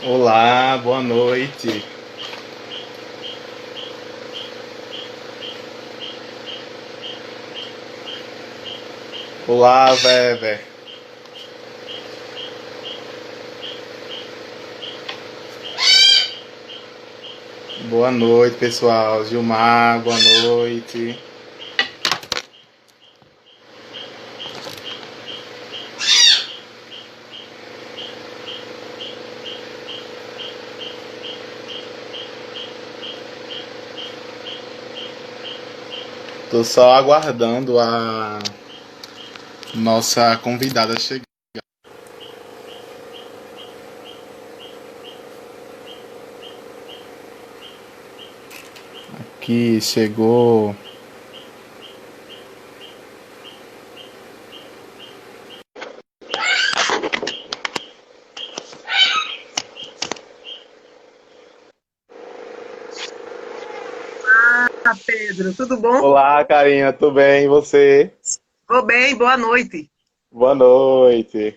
Olá, boa noite. Olá, Weber. Boa noite, pessoal. Gilmar, boa noite. Tô só aguardando a nossa convidada chegar. Que chegou. Pedro, tudo bom? Olá, Karina, tudo bem? E você? Vou bem, boa noite. Boa noite.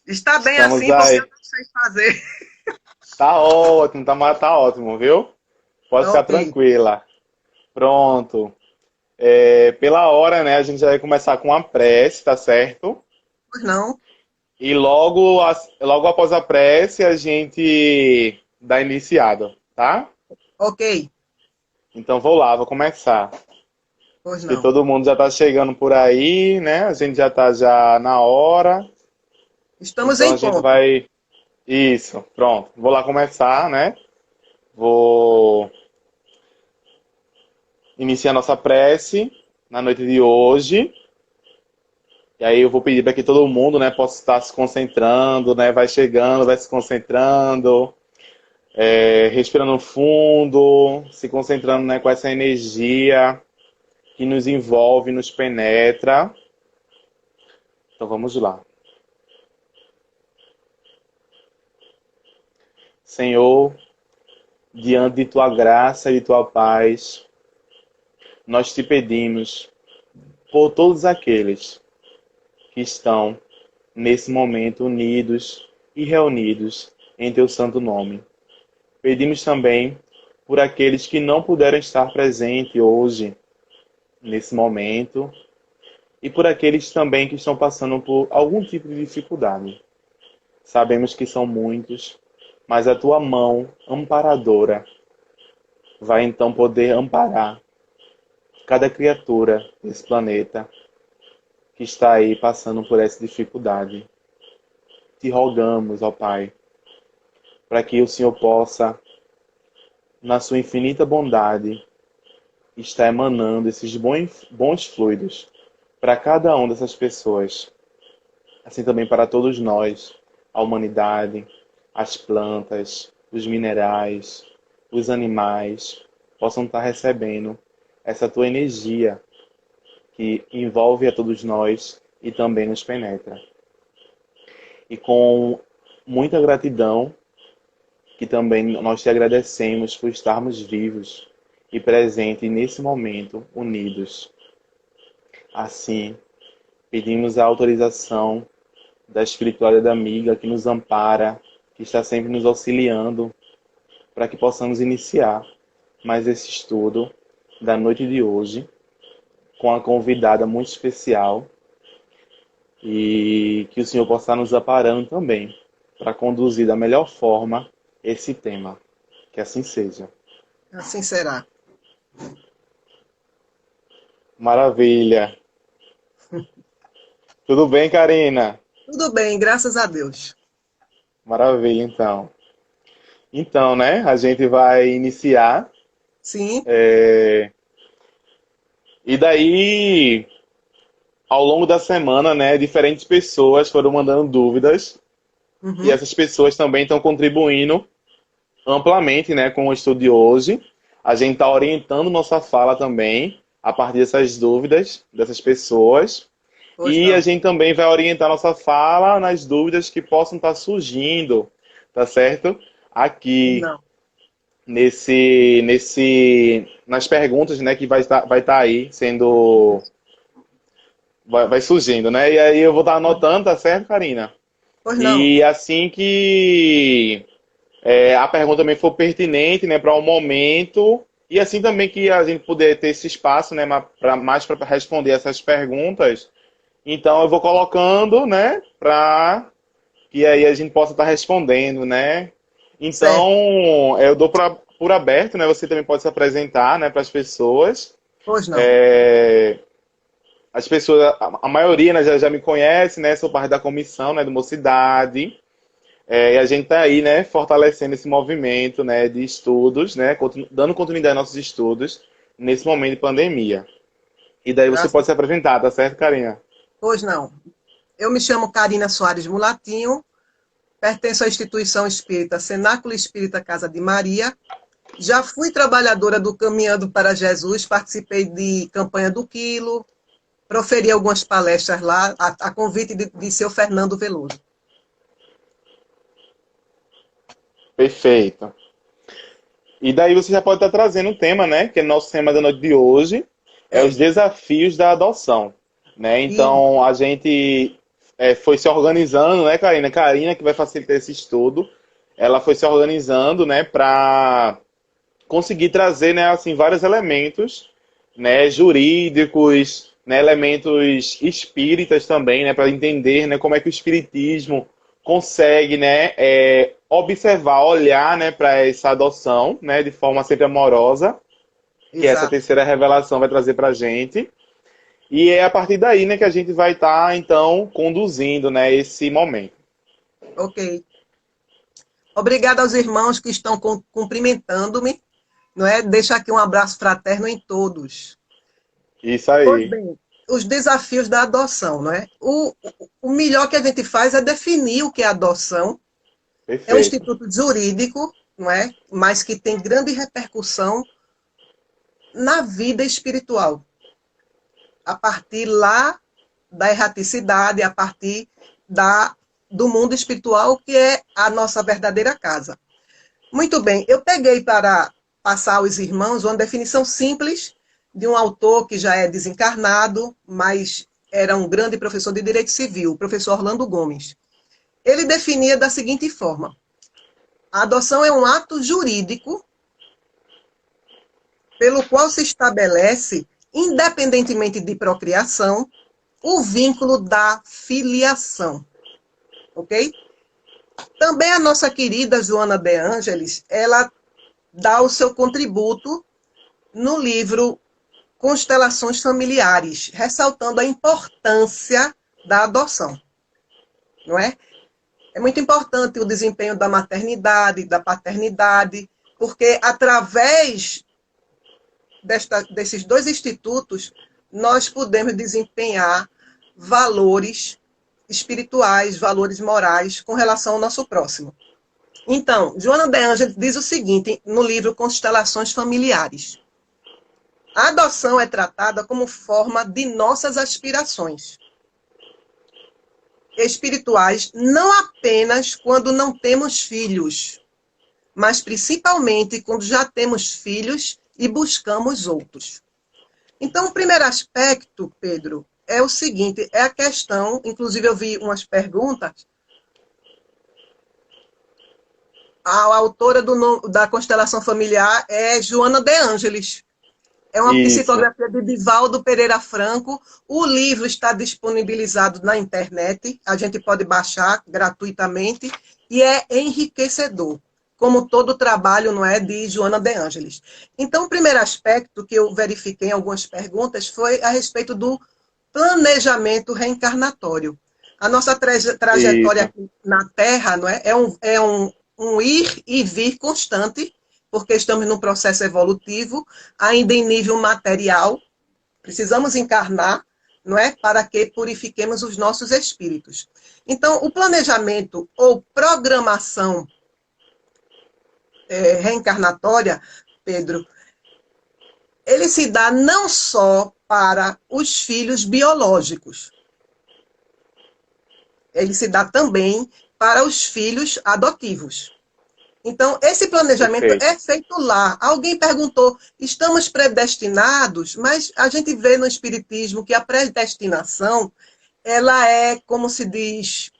Está bem Estamos assim porque eu aí. não sei fazer. Tá ótimo, tá ótimo, viu? Pode ficar Ok, tranquila. Pronto. Pela hora, né, a gente já vai começar com a prece, tá certo? pois não. E logo após a prece, a gente dá iniciado, tá? Ok, Então vou lá, vou começar. pois Que não. todo mundo já está chegando por aí, né? A gente já está já na hora. Estamos Então a em gente ponto. vai. Isso, pronto. Vou lá começar, né? Vou iniciar nossa prece na noite de hoje. E aí eu vou pedir para que todo mundo, né, possa estar se concentrando, né? Vai chegando, vai se concentrando. Respirando fundo, se concentrando, né, com essa energia que nos envolve, nos penetra. Então vamos lá. Senhor, diante de tua graça e de tua paz, nós te pedimos por todos aqueles que estão nesse momento unidos e reunidos em teu santo nome. Pedimos também por aqueles que não puderam estar presentes hoje, nesse momento, e por aqueles também que estão passando por algum tipo de dificuldade. Sabemos que são muitos, mas a tua mão amparadora vai então poder amparar cada criatura desse planeta que está aí passando por essa dificuldade. Te rogamos, ó Pai, para que o Senhor possa, na sua infinita bondade, estar emanando esses bons fluidos para cada uma dessas pessoas, assim também para todos nós, a humanidade, as plantas, os minerais, os animais, possam estar recebendo essa tua energia que envolve a todos nós e também nos penetra. E com muita gratidão, que também nós te agradecemos por estarmos vivos e presentes nesse momento, unidos. Assim, pedimos a autorização da espiritualidade da amiga que nos ampara, que está sempre nos auxiliando, para que possamos iniciar mais esse estudo da noite de hoje, com a convidada muito especial, e que o Senhor possa estar nos amparando também, para conduzir da melhor forma esse tema. Que assim seja. Assim será. Maravilha. Tudo bem, Karina? Tudo bem, graças a Deus. Maravilha, então. Então, né, a gente vai iniciar. Sim. E daí, ao longo da semana, né, diferentes pessoas foram mandando dúvidas e Uhum. essas pessoas também estão contribuindo amplamente, né, com o estudo de hoje. A gente está orientando nossa fala também a partir dessas dúvidas dessas pessoas. Pois E a não. gente também vai orientar nossa fala nas dúvidas que possam estar surgindo, tá certo? Pois Aqui não. nas perguntas, né, que vai estar aí sendo, vai surgindo, né? E aí eu vou estar anotando, tá certo, Karina? Pois não. E assim que a pergunta também for pertinente, né, para o momento, e assim também que a gente puder ter esse espaço, né, mais para responder essas perguntas. Então eu vou colocando, né, para que aí a gente possa estar respondendo, né? Certo. Então, eu dou por aberto, né? Você também pode se apresentar, né, para as pessoas. Pois não. É, as pessoas, a maioria, né, já me conhece, né? Sou parte da comissão, né, do Mocidade. E a gente está aí, né, fortalecendo esse movimento, né, de estudos, né, dando continuidade aos nossos estudos nesse momento de pandemia. E daí você pode Graças. se apresentar, tá certo, Carinha? Pois não. Eu me chamo Carina Soares Mulatinho, pertenço à instituição espírita Cenáculo Espírita Casa de Maria. Já fui trabalhadora do Caminhando para Jesus, participei de campanha do Quilo, proferi algumas palestras lá, a convite de seu Fernando Veloso. Perfeito. E daí você já pode estar trazendo um tema, né? Que é nosso tema da noite de hoje, é É. os desafios da adoção, né? E, Então a gente foi se organizando, né, Karina? Karina que vai facilitar esse estudo, ela foi se organizando, né, para conseguir trazer, né, assim, vários elementos, né, jurídicos, né, elementos espíritas também, né, para entender, né, como é que o espiritismo consegue, né, observar, olhar, né, para essa adoção, né, de forma sempre amorosa, que essa exato. terceira revelação vai trazer para a gente. E é a partir daí, né, que a gente vai estar, então, conduzindo, né, esse momento. Ok. Obrigada aos irmãos que estão cumprimentando-me, não é? Deixo aqui um abraço fraterno em todos. Isso Pois aí. bem, os desafios da adoção, não é? O melhor que a gente faz é definir o que é adoção. É um Perfeito. instituto jurídico, não é? Mas que tem grande repercussão na vida espiritual. A partir lá da erraticidade, a partir do mundo espiritual, que é a nossa verdadeira casa. Muito bem, eu peguei para passar aos irmãos uma definição simples de um autor que já é desencarnado, mas era um grande professor de direito civil, o professor Orlando Gomes. Ele definia da seguinte forma: a adoção é um ato jurídico pelo qual se estabelece, independentemente de procriação, o vínculo da filiação. Ok? Também a nossa querida Joana de Ângeles, ela dá o seu contributo no livro Constelações Familiares, ressaltando a importância da adoção, não é? É muito importante o desempenho da maternidade, da paternidade, porque através desses dois institutos nós podemos desempenhar valores espirituais, valores morais com relação ao nosso próximo. Então, Joana de Ângeles diz o seguinte no livro Constelações Familiares: a adoção é tratada como forma de nossas aspirações espirituais, não apenas quando não temos filhos, mas principalmente quando já temos filhos e buscamos outros. Então, o primeiro aspecto, Pedro, é o seguinte, é a questão, inclusive eu vi umas perguntas, a autora da constelação familiar é Joana de Ângeles. É uma Isso. psicografia de Divaldo Pereira Franco. O livro está disponibilizado na internet. A gente pode baixar gratuitamente e é enriquecedor, como todo o trabalho, não é, de Joana de Ângeles. Então, o primeiro aspecto que eu verifiquei em algumas perguntas foi a respeito do planejamento reencarnatório. A nossa trajetória Isso. aqui na Terra, não é, um ir e vir constante, porque estamos num processo evolutivo, ainda em nível material, precisamos encarnar, não é, para que purifiquemos os nossos espíritos. Então, o planejamento ou programação reencarnatória, Pedro, ele se dá não só para os filhos biológicos, ele se dá também para os filhos adotivos. Então, esse planejamento Perfeito. é feito lá. Alguém perguntou, estamos predestinados? Mas a gente vê no Espiritismo que a predestinação, ela é, como se diz,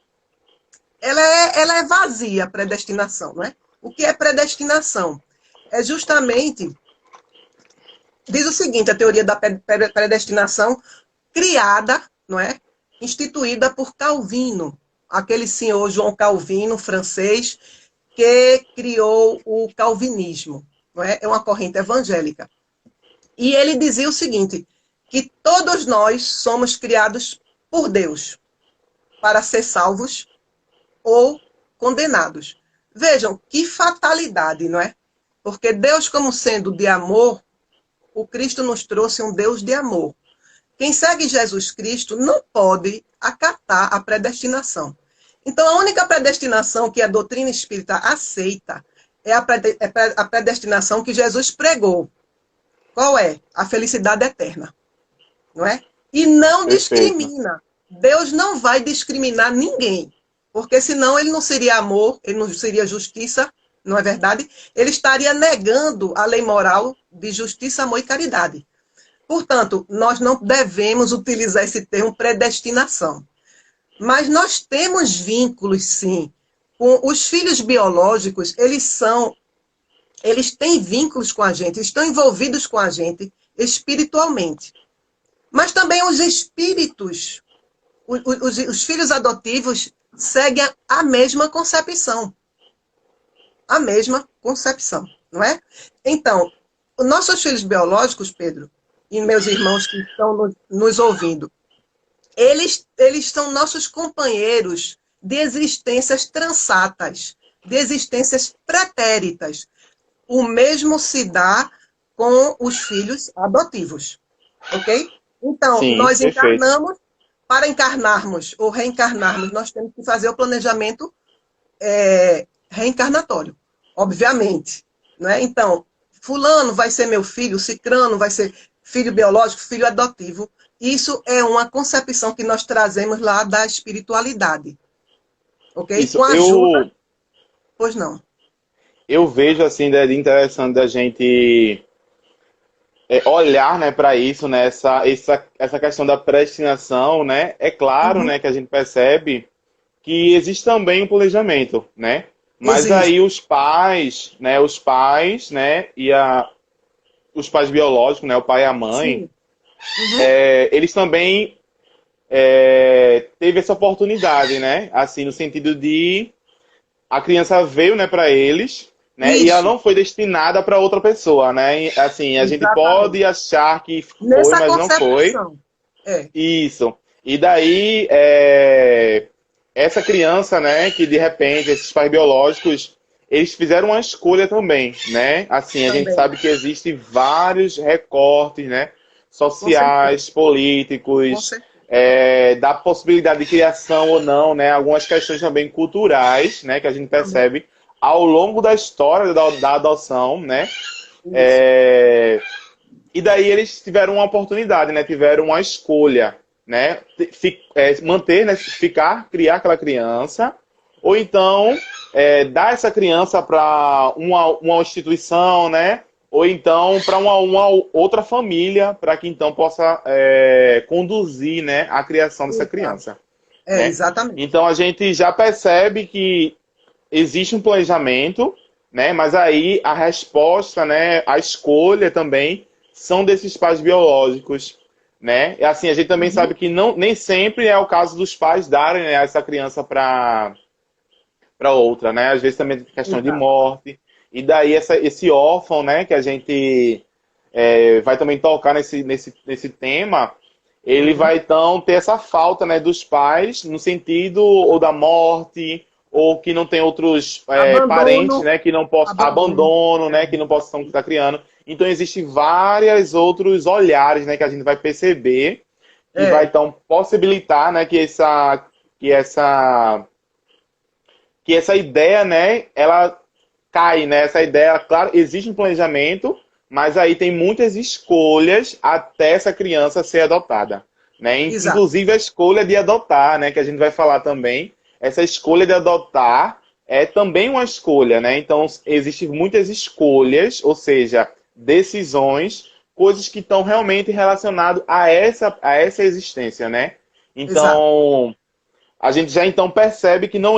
ela é vazia, a predestinação, não é? O que é predestinação? É justamente, diz o seguinte, a teoria da predestinação, criada, não é? Instituída por Calvino, aquele senhor João Calvino, francês, que criou o calvinismo, não é? É uma corrente evangélica. E ele dizia o seguinte, que todos nós somos criados por Deus para ser salvos ou condenados. Vejam, que fatalidade, não é? Porque Deus, como sendo de amor, o Cristo nos trouxe um Deus de amor. Quem segue Jesus Cristo não pode acatar a predestinação. Então, a única predestinação que a doutrina espírita aceita é a predestinação que Jesus pregou. Qual é? A felicidade eterna. Não é? E não Perfeito. discrimina. Deus não vai discriminar ninguém. Porque senão ele não seria amor, ele não seria justiça, não é verdade? Ele estaria negando a lei moral de justiça, amor e caridade. Portanto, nós não devemos utilizar esse termo predestinação. Mas nós temos vínculos, sim. Com os filhos biológicos, eles têm vínculos com a gente, estão envolvidos com a gente espiritualmente. Mas também os espíritos, os filhos adotivos, seguem a mesma concepção. A mesma concepção, não é? Então, os nossos filhos biológicos, Pedro, e meus irmãos que estão nos ouvindo, eles são nossos companheiros de existências transatas, de existências pretéritas. O mesmo se dá com os filhos adotivos, ok? Então, Sim, nós perfeito. encarnamos, para encarnarmos ou reencarnarmos, nós temos que fazer o planejamento reencarnatório, obviamente. Né? Então, fulano vai ser meu filho, cicrano vai ser filho biológico, filho adotivo. Isso é uma concepção que nós trazemos lá da espiritualidade. Ok? Isso, Com a ajuda... Pois não. eu vejo assim, de interessante da gente olhar, né, para isso, né, essa questão da predestinação, né, é claro, Uhum. né, que a gente percebe que existe também um planejamento, né, mas Existe. aí os pais, né, os pais biológicos, né, o pai e a mãe, Sim. Uhum. eles também teve essa oportunidade, né, assim, no sentido de a criança veio, né, para eles, né, e ela Isso. não foi destinada para outra pessoa, né? E, assim, a gente Exatamente. pode achar que foi, Nessa mas não foi. concepção. É. Isso. E daí, essa criança, né, que de repente esses pais biológicos, eles fizeram uma escolha também, né? Assim, a gente Também. sabe que existem vários recortes, né, Com certeza. sociais, Com políticos, certeza. da possibilidade de criação ou não, né? Algumas questões também culturais, né, que a gente Também. percebe ao longo da história da adoção, né? Isso. É, e daí eles tiveram uma oportunidade, né? Tiveram uma escolha, né? Manter, né? Ficar, criar aquela criança, ou então dar essa criança para uma instituição, né? Ou então para uma outra família, para que então possa conduzir, né, a criação dessa Exato. criança, né? Exatamente. Então a gente já percebe que existe um planejamento, né? Mas aí a resposta, né? A escolha também são desses pais biológicos, né? E assim, a gente também Uhum. sabe que não, nem sempre é o caso dos pais darem, né, essa criança para outra, né? Às vezes também tem questão de Exato. morte. E daí esse órfão, né, que a gente vai também tocar nesse tema, ele Uhum. vai então ter essa falta, né, dos pais no sentido ou da morte ou que não tem outros parentes, Abandono. né, que não possam Abandono. abandono, É. né, que não possam estar criando. Então existem vários outros olhares, né, que a gente vai perceber que vai É. então possibilitar, né, que essa que essa ideia, né, ela cai, né? Essa ideia, claro, existe um planejamento, mas aí tem muitas escolhas até essa criança ser adotada, né? Exato. Inclusive a escolha de adotar, né, que a gente vai falar também. Essa escolha de adotar é também uma escolha, né? Então, existem muitas escolhas, ou seja, decisões, coisas que estão realmente relacionadas a essa existência, né? Exato. Então, a gente já então percebe que não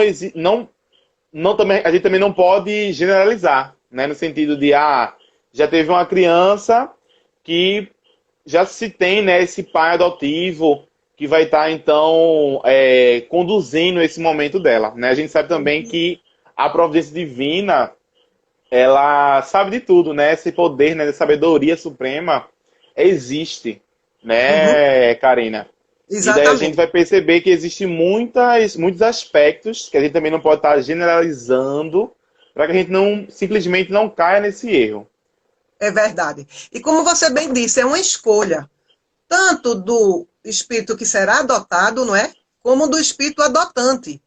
a gente também não pode generalizar, né? No sentido de, já teve uma criança que já se tem, né, esse pai adotivo que vai estar, então, conduzindo esse momento dela, né? A gente sabe também que a providência divina, ela sabe de tudo, né? Esse poder, né, de sabedoria suprema existe, Uhum, né, Karina? E daí a gente exatamente. vai perceber que existem muitos aspectos que a gente também não pode estar generalizando para que a gente não simplesmente não caia nesse erro. É verdade. E como você bem disse, é uma escolha, tanto do espírito que será adotado, não é? Como do espírito adotante.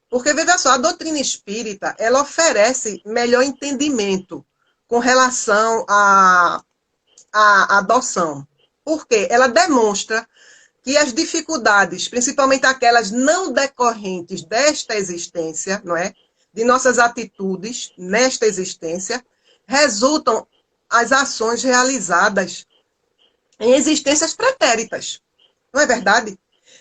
Porque, veja só, a doutrina espírita, ela oferece melhor entendimento com relação à adoção. Porque ela demonstra que as dificuldades, principalmente aquelas não decorrentes desta existência, não é? De nossas atitudes nesta existência, resultam as ações realizadas em existências pretéritas. Não é verdade?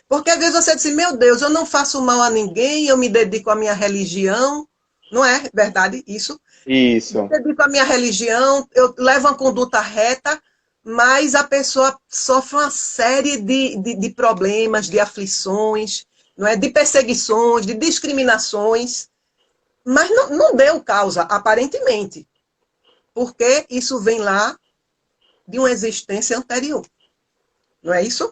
Porque às vezes você diz, meu Deus, eu não faço mal a ninguém, eu me dedico à minha religião. Não é verdade isso? Me Isso, dedico à minha religião, eu levo uma conduta reta, mas a pessoa sofre uma série de problemas, de aflições, não é? De perseguições, de discriminações, mas não deu causa, aparentemente, porque isso vem lá de uma existência anterior, não é isso?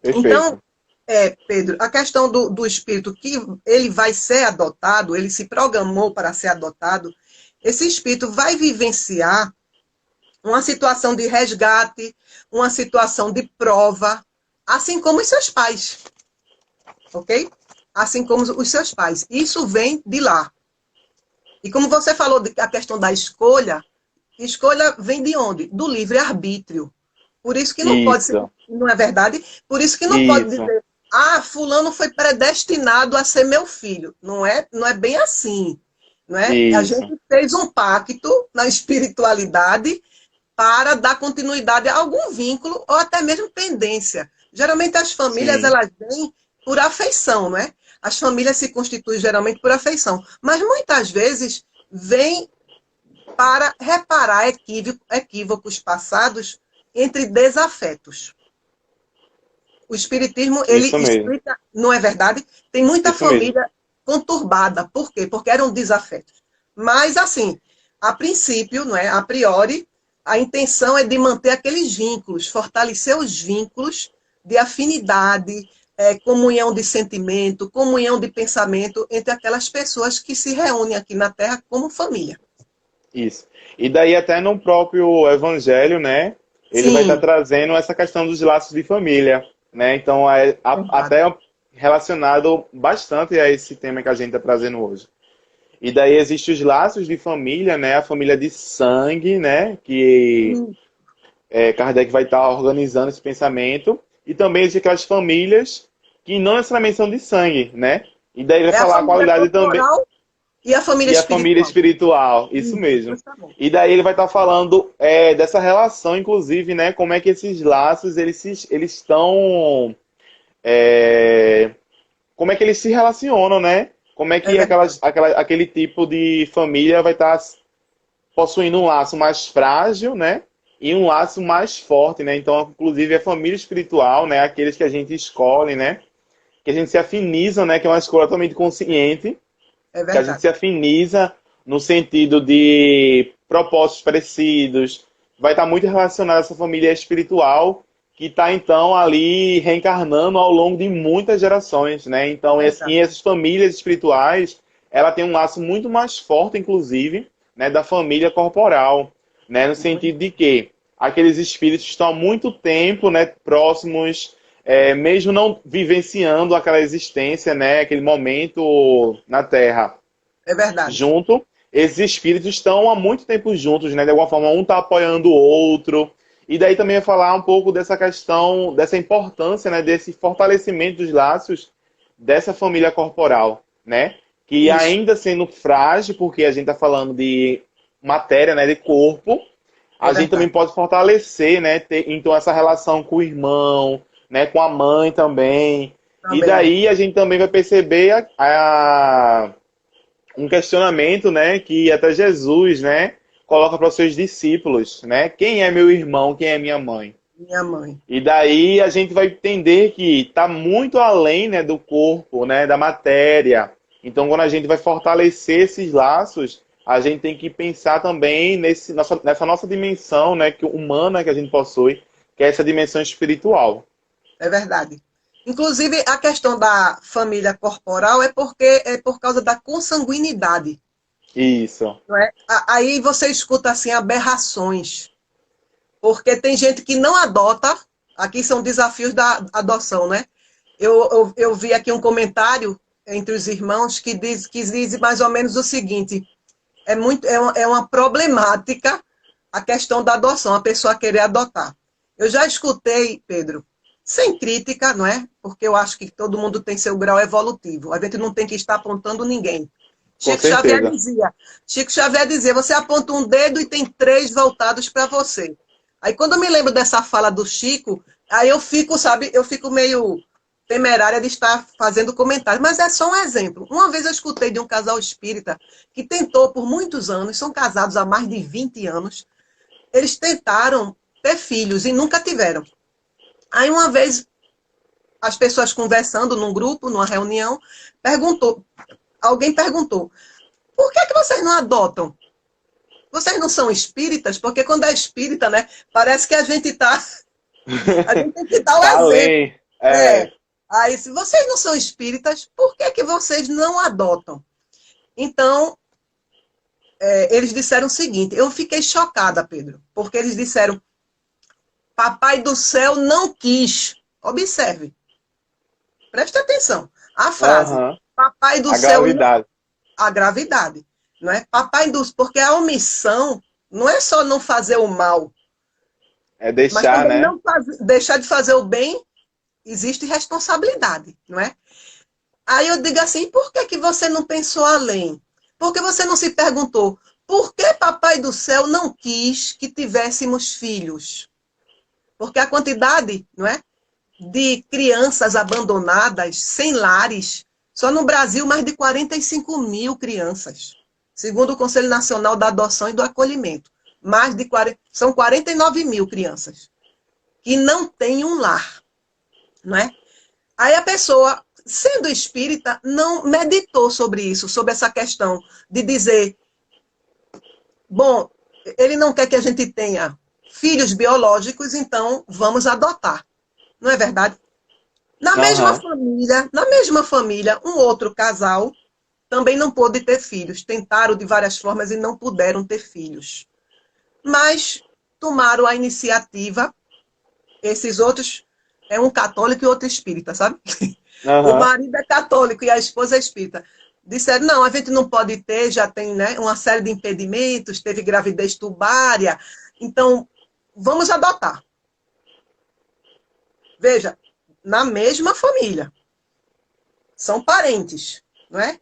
Então, perfeito. Pedro, a questão do espírito que ele vai ser adotado, ele se programou para ser adotado, esse espírito vai vivenciar uma situação de resgate, uma situação de prova, assim como os seus pais, ok? Assim como os seus pais. Isso vem de lá. E como você falou a questão da escolha, escolha vem de onde? Do livre-arbítrio. Por isso que não pode ser, Isso, não é verdade? Por isso que não pode isso, dizer, fulano foi predestinado a ser meu filho. Não é bem assim. Não é? A isso. gente fez um pacto na espiritualidade para dar continuidade a algum vínculo ou até mesmo pendência. Geralmente as famílias Sim, elas vêm por afeição, não é? As famílias se constituem geralmente por afeição, mas muitas vezes vêm para reparar equívocos passados entre desafetos. O espiritismo ele isso mesmo. explica, não é verdade? Tem muita Isso mesmo. família conturbada. Por quê? Porque eram desafetos. Mas assim, a princípio, não é? A priori, a intenção é de manter aqueles vínculos, fortalecer os vínculos de afinidade, comunhão de sentimento, comunhão de pensamento entre aquelas pessoas que se reúnem aqui na Terra como família. Isso. E daí até no próprio Evangelho, né? Ele vai estar Sim, trazendo essa questão dos laços de família, né? Então verdade. até relacionado bastante a esse tema que a gente está trazendo hoje. E daí existem os laços de família, né? A família de sangue, né? Que Kardec vai estar organizando esse pensamento. E também existem aquelas famílias que não necessariamente são de sangue, né? E daí vai É a falar a família qualidade também. corporal e a família E a família espiritual. espiritual, isso Isso, mesmo. pois tá bom. E daí ele vai estar falando dessa relação, inclusive, né? Como é que esses laços eles estão, é, como é que eles se relacionam, né? Como é É que verdade. aquele tipo de família vai estar possuindo um laço mais frágil, né? E um laço mais forte, né? Então, inclusive, a família espiritual, né? Aqueles que a gente escolhe, né? Que a gente se afiniza, né? Que é uma escolha totalmente consciente, É que a gente verdade. se afiniza no sentido de propósitos parecidos, vai estar muito relacionado a essa família espiritual que está então ali reencarnando ao longo de muitas gerações, né? Então, Verdade. em essas famílias espirituais, ela tem um laço muito mais forte, inclusive, né, da família corporal, né? No sentido de que aqueles espíritos estão há muito tempo, né, próximos, mesmo não vivenciando aquela existência, né, aquele momento na Terra É verdade. junto, esses espíritos estão há muito tempo juntos, né? De alguma forma, um está apoiando o outro. E daí também vai falar um pouco dessa questão, dessa importância, né? Desse fortalecimento dos laços dessa família corporal, né? Que Isso. ainda sendo frágil, porque a gente está falando de matéria, né? De corpo, É a gente também verdade. pode fortalecer, né? Ter, então, essa relação com o irmão, né? Com a mãe também. E Também. daí a gente também vai perceber um questionamento, né, que até Jesus, né, coloca para os seus discípulos, né? Quem é meu irmão, quem é minha mãe? Minha mãe. E daí a gente vai entender que está muito além, né, do corpo, né, da matéria. Então, quando a gente vai fortalecer esses laços, a gente tem que pensar também nessa nossa dimensão, né, humana que a gente possui, que é essa dimensão espiritual. É verdade. Inclusive, a questão da família corporal é por causa da consanguinidade. Isso. Não é? Aí você escuta assim aberrações. Porque tem gente que não adota. Aqui são desafios da adoção, né? Eu vi aqui um comentário entre os irmãos que diz mais ou menos o seguinte: é uma problemática a questão da adoção, a pessoa querer adotar. Eu já escutei, Pedro, sem crítica, não é? Porque eu acho que todo mundo tem seu grau evolutivo. A gente não tem que estar apontando ninguém. Com Chico Xavier certeza. dizia, Chico Xavier dizia, você aponta um dedo e tem três voltados para você. Aí quando eu me lembro dessa fala do Chico, aí eu fico, sabe, eu fico meio temerária de estar fazendo comentário, mas é só um exemplo. Uma vez eu escutei de um casal espírita que tentou por muitos anos, são casados há mais de 20 anos, eles tentaram ter filhos e nunca tiveram. Aí uma vez, as pessoas conversando num grupo, numa reunião, alguém perguntou, por que vocês não adotam? Vocês não são espíritas? Porque quando é espírita, né, parece que a gente a gente tem que dar o Tá exemplo. além. É, É. Aí, se vocês não são espíritas, por que vocês não adotam? Então, eles disseram o seguinte, eu fiquei chocada, Pedro, porque eles disseram, Papai do céu não quis. Observe, preste atenção. A frase, aham. Papai do A céu não, gravidade. a gravidade, não é? Porque a omissão não é só não fazer o mal, É mas deixar, também né? não deixar de fazer o bem, existe responsabilidade, não é? Aí eu digo assim, por que você não pensou além? Por que você não se perguntou, por que Papai do céu não quis que tivéssemos filhos? Porque a quantidade, não é, de crianças abandonadas, sem lares, só no Brasil mais de 45 mil crianças, segundo o Conselho Nacional da Adoção e do Acolhimento. Mais de 40, são 49 mil crianças que não têm um lar, não é? Aí a pessoa, sendo espírita, não meditou sobre isso, sobre essa questão de dizer, bom, ele não quer que a gente tenha filhos biológicos, então vamos adotar. Não é verdade? Aham. Na mesma família, um outro casal também não pôde ter filhos. Tentaram de várias formas e não puderam ter filhos. Mas tomaram a iniciativa, esses outros, é um católico e outro espírita, sabe? O Aham. marido é católico e a esposa é espírita. Disseram, não, a gente não pode ter, já tem, né, uma série de impedimentos, teve gravidez tubária, então vamos adotar. Veja, na mesma família. São parentes, não é?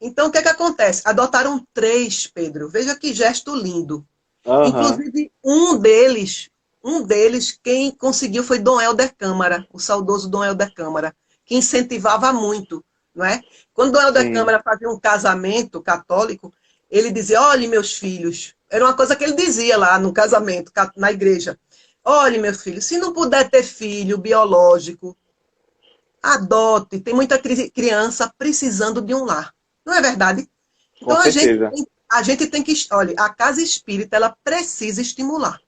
Então, o que acontece? Adotaram três, Pedro. Veja que gesto lindo. Aham. Inclusive, um deles, quem conseguiu foi Dom Helder Câmara, o saudoso Dom Helder Câmara, que incentivava muito, não é? Quando Dom Helder Sim. Câmara fazia um casamento católico, ele dizia, olhe, meus filhos. Era uma coisa que ele dizia lá no casamento, na igreja. Olhe, meu filho, se não puder ter filho biológico, adote. Tem muita criança precisando de um lar. Não é verdade? Com Então certeza. a gente tem que, olha, a casa espírita ela precisa estimular,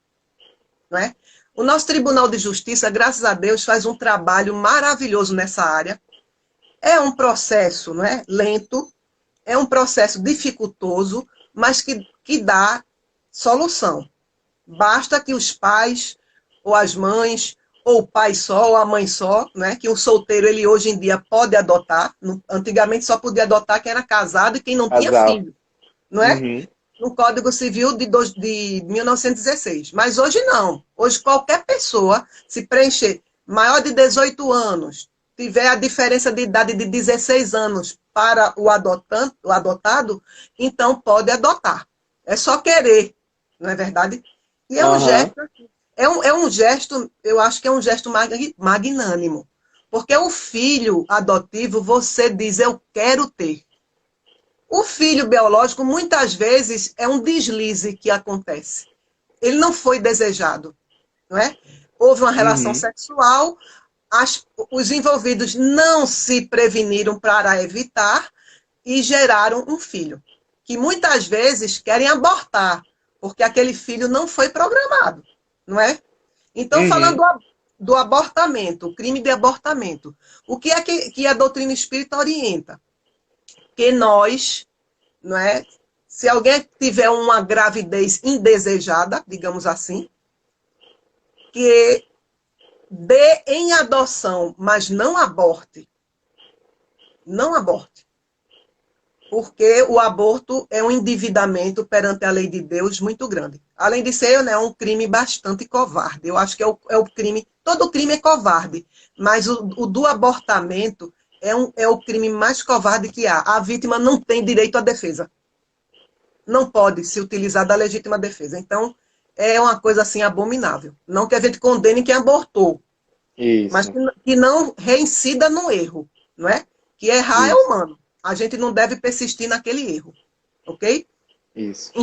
não é? O nosso Tribunal de Justiça, graças a Deus, faz um trabalho maravilhoso nessa área. É um processo, não é, lento, é um processo dificultoso, mas que dá solução. Basta que os pais ou as mães, ou o pai só, ou a mãe só, né? Que um solteiro, ele hoje em dia pode adotar. Antigamente só podia adotar quem era casado e quem não tinha Casal. filho, não é? Uhum. No Código Civil de 1916. Mas hoje não. Hoje qualquer pessoa, se preencher maior de 18 anos, tiver a diferença de idade de 16 anos para o adotado, então pode adotar. É só querer, não é verdade? E é um Aham. gesto, é um gesto, eu acho que é um gesto magnânimo. Porque o filho adotivo, você diz, eu quero ter. O filho biológico, muitas vezes, é um deslize que acontece. Ele não foi desejado, não é? Houve uma relação Uhum. sexual, os envolvidos não se preveniram para evitar e geraram um filho, que muitas vezes querem abortar, porque aquele filho não foi programado, não é? Então, falando Uhum. do abortamento, o crime de abortamento, o que é que a doutrina espírita orienta? Que nós, não é? Se alguém tiver uma gravidez indesejada, digamos assim, que dê em adoção, mas não aborte. Não aborte. Porque o aborto é um endividamento perante a lei de Deus muito grande. Além de ser, né, um crime bastante covarde. Eu acho que é o crime, todo crime é covarde, mas o do abortamento é o crime mais covarde que há. A vítima não tem direito à defesa. Não pode se utilizar da legítima defesa. Então, é uma coisa assim abominável. Não que a gente condene quem abortou, mas Isso, que não reincida no erro, não é? Que errar é isso, humano. A gente não deve persistir naquele erro, ok? isso.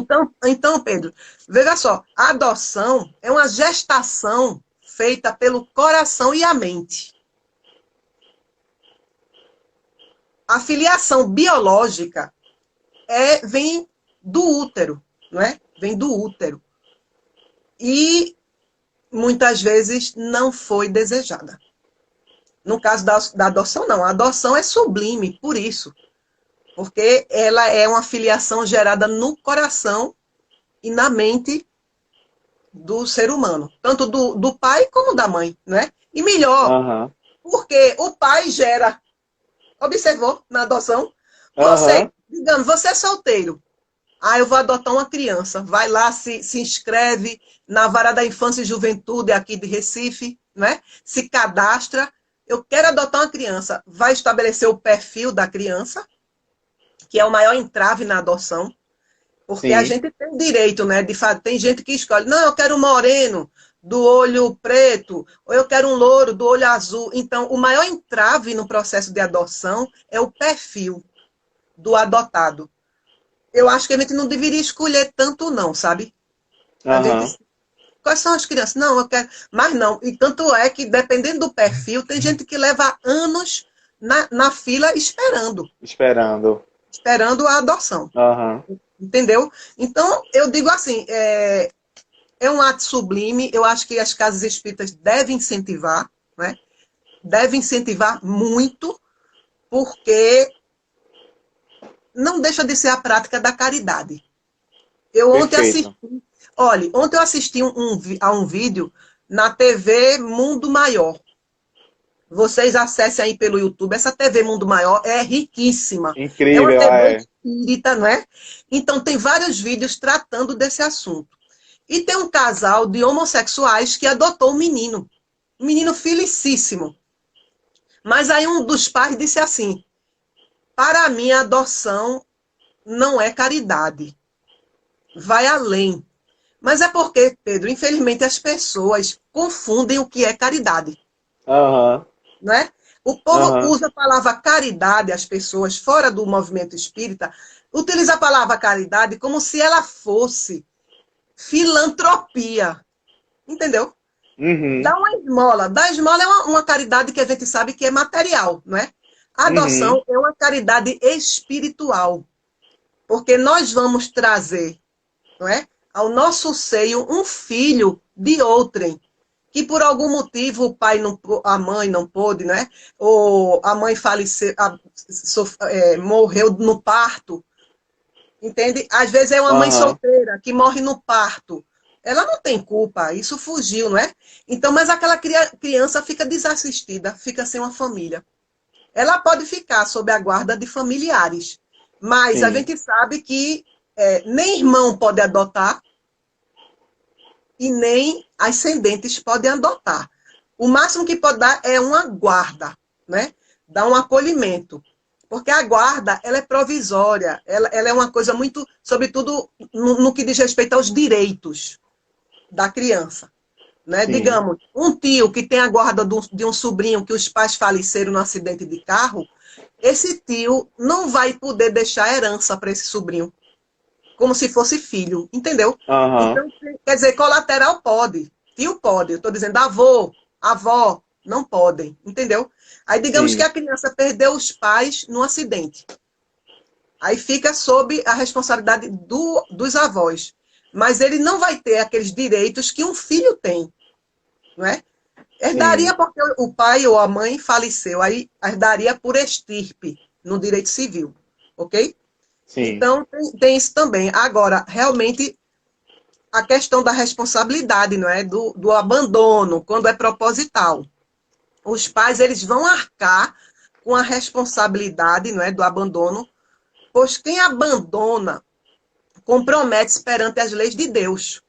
Então, Pedro, veja só, a adoção é uma gestação feita pelo coração e a mente. A filiação biológica vem do útero, não é? Vem do útero. E muitas vezes não foi desejada. No caso da adoção, não. A adoção é sublime, por isso. Porque ela é uma filiação gerada no coração e na mente do ser humano. Tanto do pai como da mãe, né? E melhor, Aham, porque o pai gera. Observou na adoção? Você, aham, digamos, você é solteiro. Ah, eu vou adotar uma criança. Vai lá, se inscreve na Vara da Infância e Juventude aqui de Recife, né? Se cadastra. Eu quero adotar uma criança. Vai estabelecer o perfil da criança, que é o maior entrave na adoção, porque a sim, gente tem direito, né? De fato, tem gente que escolhe, não, eu quero um moreno do olho preto, ou eu quero um louro do olho azul. Então, o maior entrave no processo de adoção é o perfil do adotado. Eu acho que a gente não deveria escolher tanto, não, sabe? A gente, aham. quais são as crianças? Não, eu quero. Mas não. E tanto é que, dependendo do perfil, tem gente que leva anos na fila Esperando. esperando a adoção. Aham, Entendeu? Então, eu digo assim, é um ato sublime, eu acho que as casas espíritas devem incentivar, né? Devem incentivar muito, porque não deixa de ser a prática da caridade. Eu ontem assisti, perfeito. olha, ontem eu assisti a um vídeo na TV Mundo Maior. Vocês acessem aí pelo YouTube. Essa TV Mundo Maior é riquíssima. É uma Incrível, TV é. espírita, não é? Então, tem vários vídeos tratando desse assunto. E tem um casal de homossexuais que adotou um menino felicíssimo. Mas aí um dos pais disse assim: para mim, a adoção não é caridade, vai além. Mas é porque, Pedro, infelizmente as pessoas confundem o que é caridade, Aham, não é? O povo aham. usa a palavra caridade, as pessoas fora do movimento espírita, utiliza a palavra caridade como se ela fosse filantropia, entendeu? Uhum, Dá uma esmola. Dar esmola é uma caridade que a gente sabe que é material, não é? A uhum. adoção é uma caridade espiritual, porque nós vamos trazer, não é, ao nosso seio um filho de outrem, que por algum motivo o pai não, a mãe não pôde, né? Ou a mãe faleceu, morreu no parto, entende? Às vezes é uma mãe Aham, solteira que morre no parto. Ela não tem culpa, isso fugiu, não é? Então, mas aquela criança fica desassistida, fica sem uma família. Ela pode ficar sob a guarda de familiares, mas a sim. gente sabe que nem irmão pode adotar e nem ascendentes podem adotar. O máximo que pode dar é uma guarda, né? Dar um acolhimento. Porque a guarda, ela é provisória, ela é uma coisa muito, sobretudo no que diz respeito aos direitos da criança. Né? Sim. Digamos, um tio que tem a guarda de um sobrinho que os pais faleceram no acidente de carro, esse tio não vai poder deixar herança para esse sobrinho, como se fosse filho, entendeu? Aham. Então, quer dizer, colateral pode, tio pode, eu estou dizendo avô, avó, não podem, entendeu? Aí digamos que Sim. a criança perdeu os pais num acidente. Aí fica sob a responsabilidade dos avós. Mas ele não vai ter aqueles direitos que um filho tem, não é? Herdaria Sim. porque o pai ou a mãe faleceu, aí herdaria por estirpe no direito civil, ok? Sim. Então, tem isso também. Agora, realmente, a questão da responsabilidade, não é? Do abandono, quando é proposital. Os pais, eles vão arcar com a responsabilidade, não é? Do abandono, pois quem abandona compromete-se perante as leis de Deus.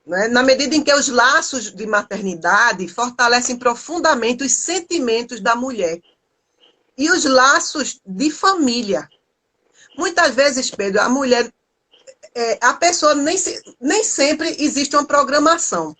Né? Na medida em que os laços de maternidade fortalecem profundamente os sentimentos da mulher e os laços de família. Muitas vezes, Pedro, a mulher, a pessoa nem sempre existe uma programação,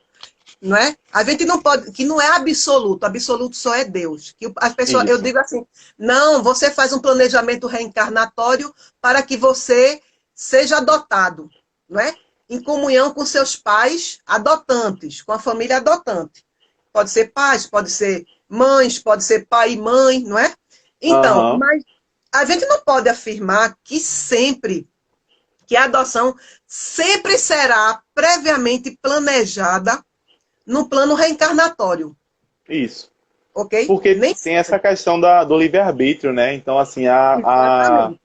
não é? A gente não pode, que não é absoluto só é Deus. Que as pessoas, eu Isso. digo assim, não, você faz um planejamento reencarnatório para que você seja adotado, não é? Em comunhão com seus pais adotantes, com a família adotante. Pode ser pais, pode ser mães, pode ser pai e mãe, não é? Então, Aham. mas a gente não pode afirmar que a adoção sempre será previamente planejada no plano reencarnatório, Isso. ok? Porque Nem tem essa sempre. questão do livre-arbítrio, né? Então, assim, Exatamente.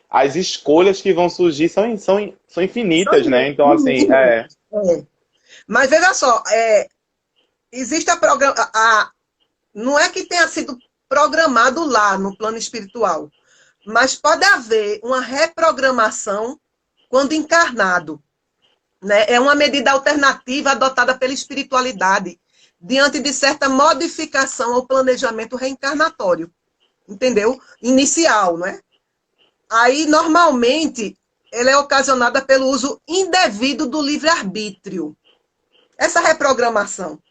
as escolhas que vão surgir são São infinitas, né? Então, assim, inúmeras. É. Mas veja só, existe a programa. Não é que tenha sido programado lá no plano espiritual, mas pode haver uma reprogramação quando encarnado. Né? É uma medida alternativa adotada pela espiritualidade diante de certa modificação ao planejamento reencarnatório, entendeu? Inicial, não é? Aí, normalmente, ela é ocasionada pelo uso indevido do livre-arbítrio. Essa reprogramação.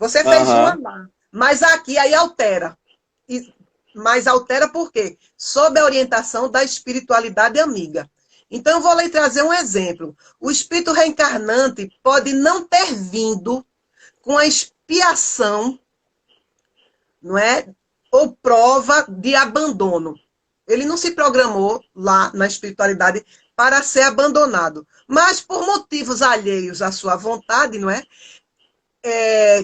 Você fez uma aham, lá, mas aqui aí altera. Mas altera por quê? Sob a orientação da espiritualidade amiga. Então, eu vou lhe trazer um exemplo. O espírito reencarnante pode não ter vindo com a expiação, não é? Ou prova de abandono. Ele não se programou lá na espiritualidade para ser abandonado. Mas por motivos alheios à sua vontade, não é?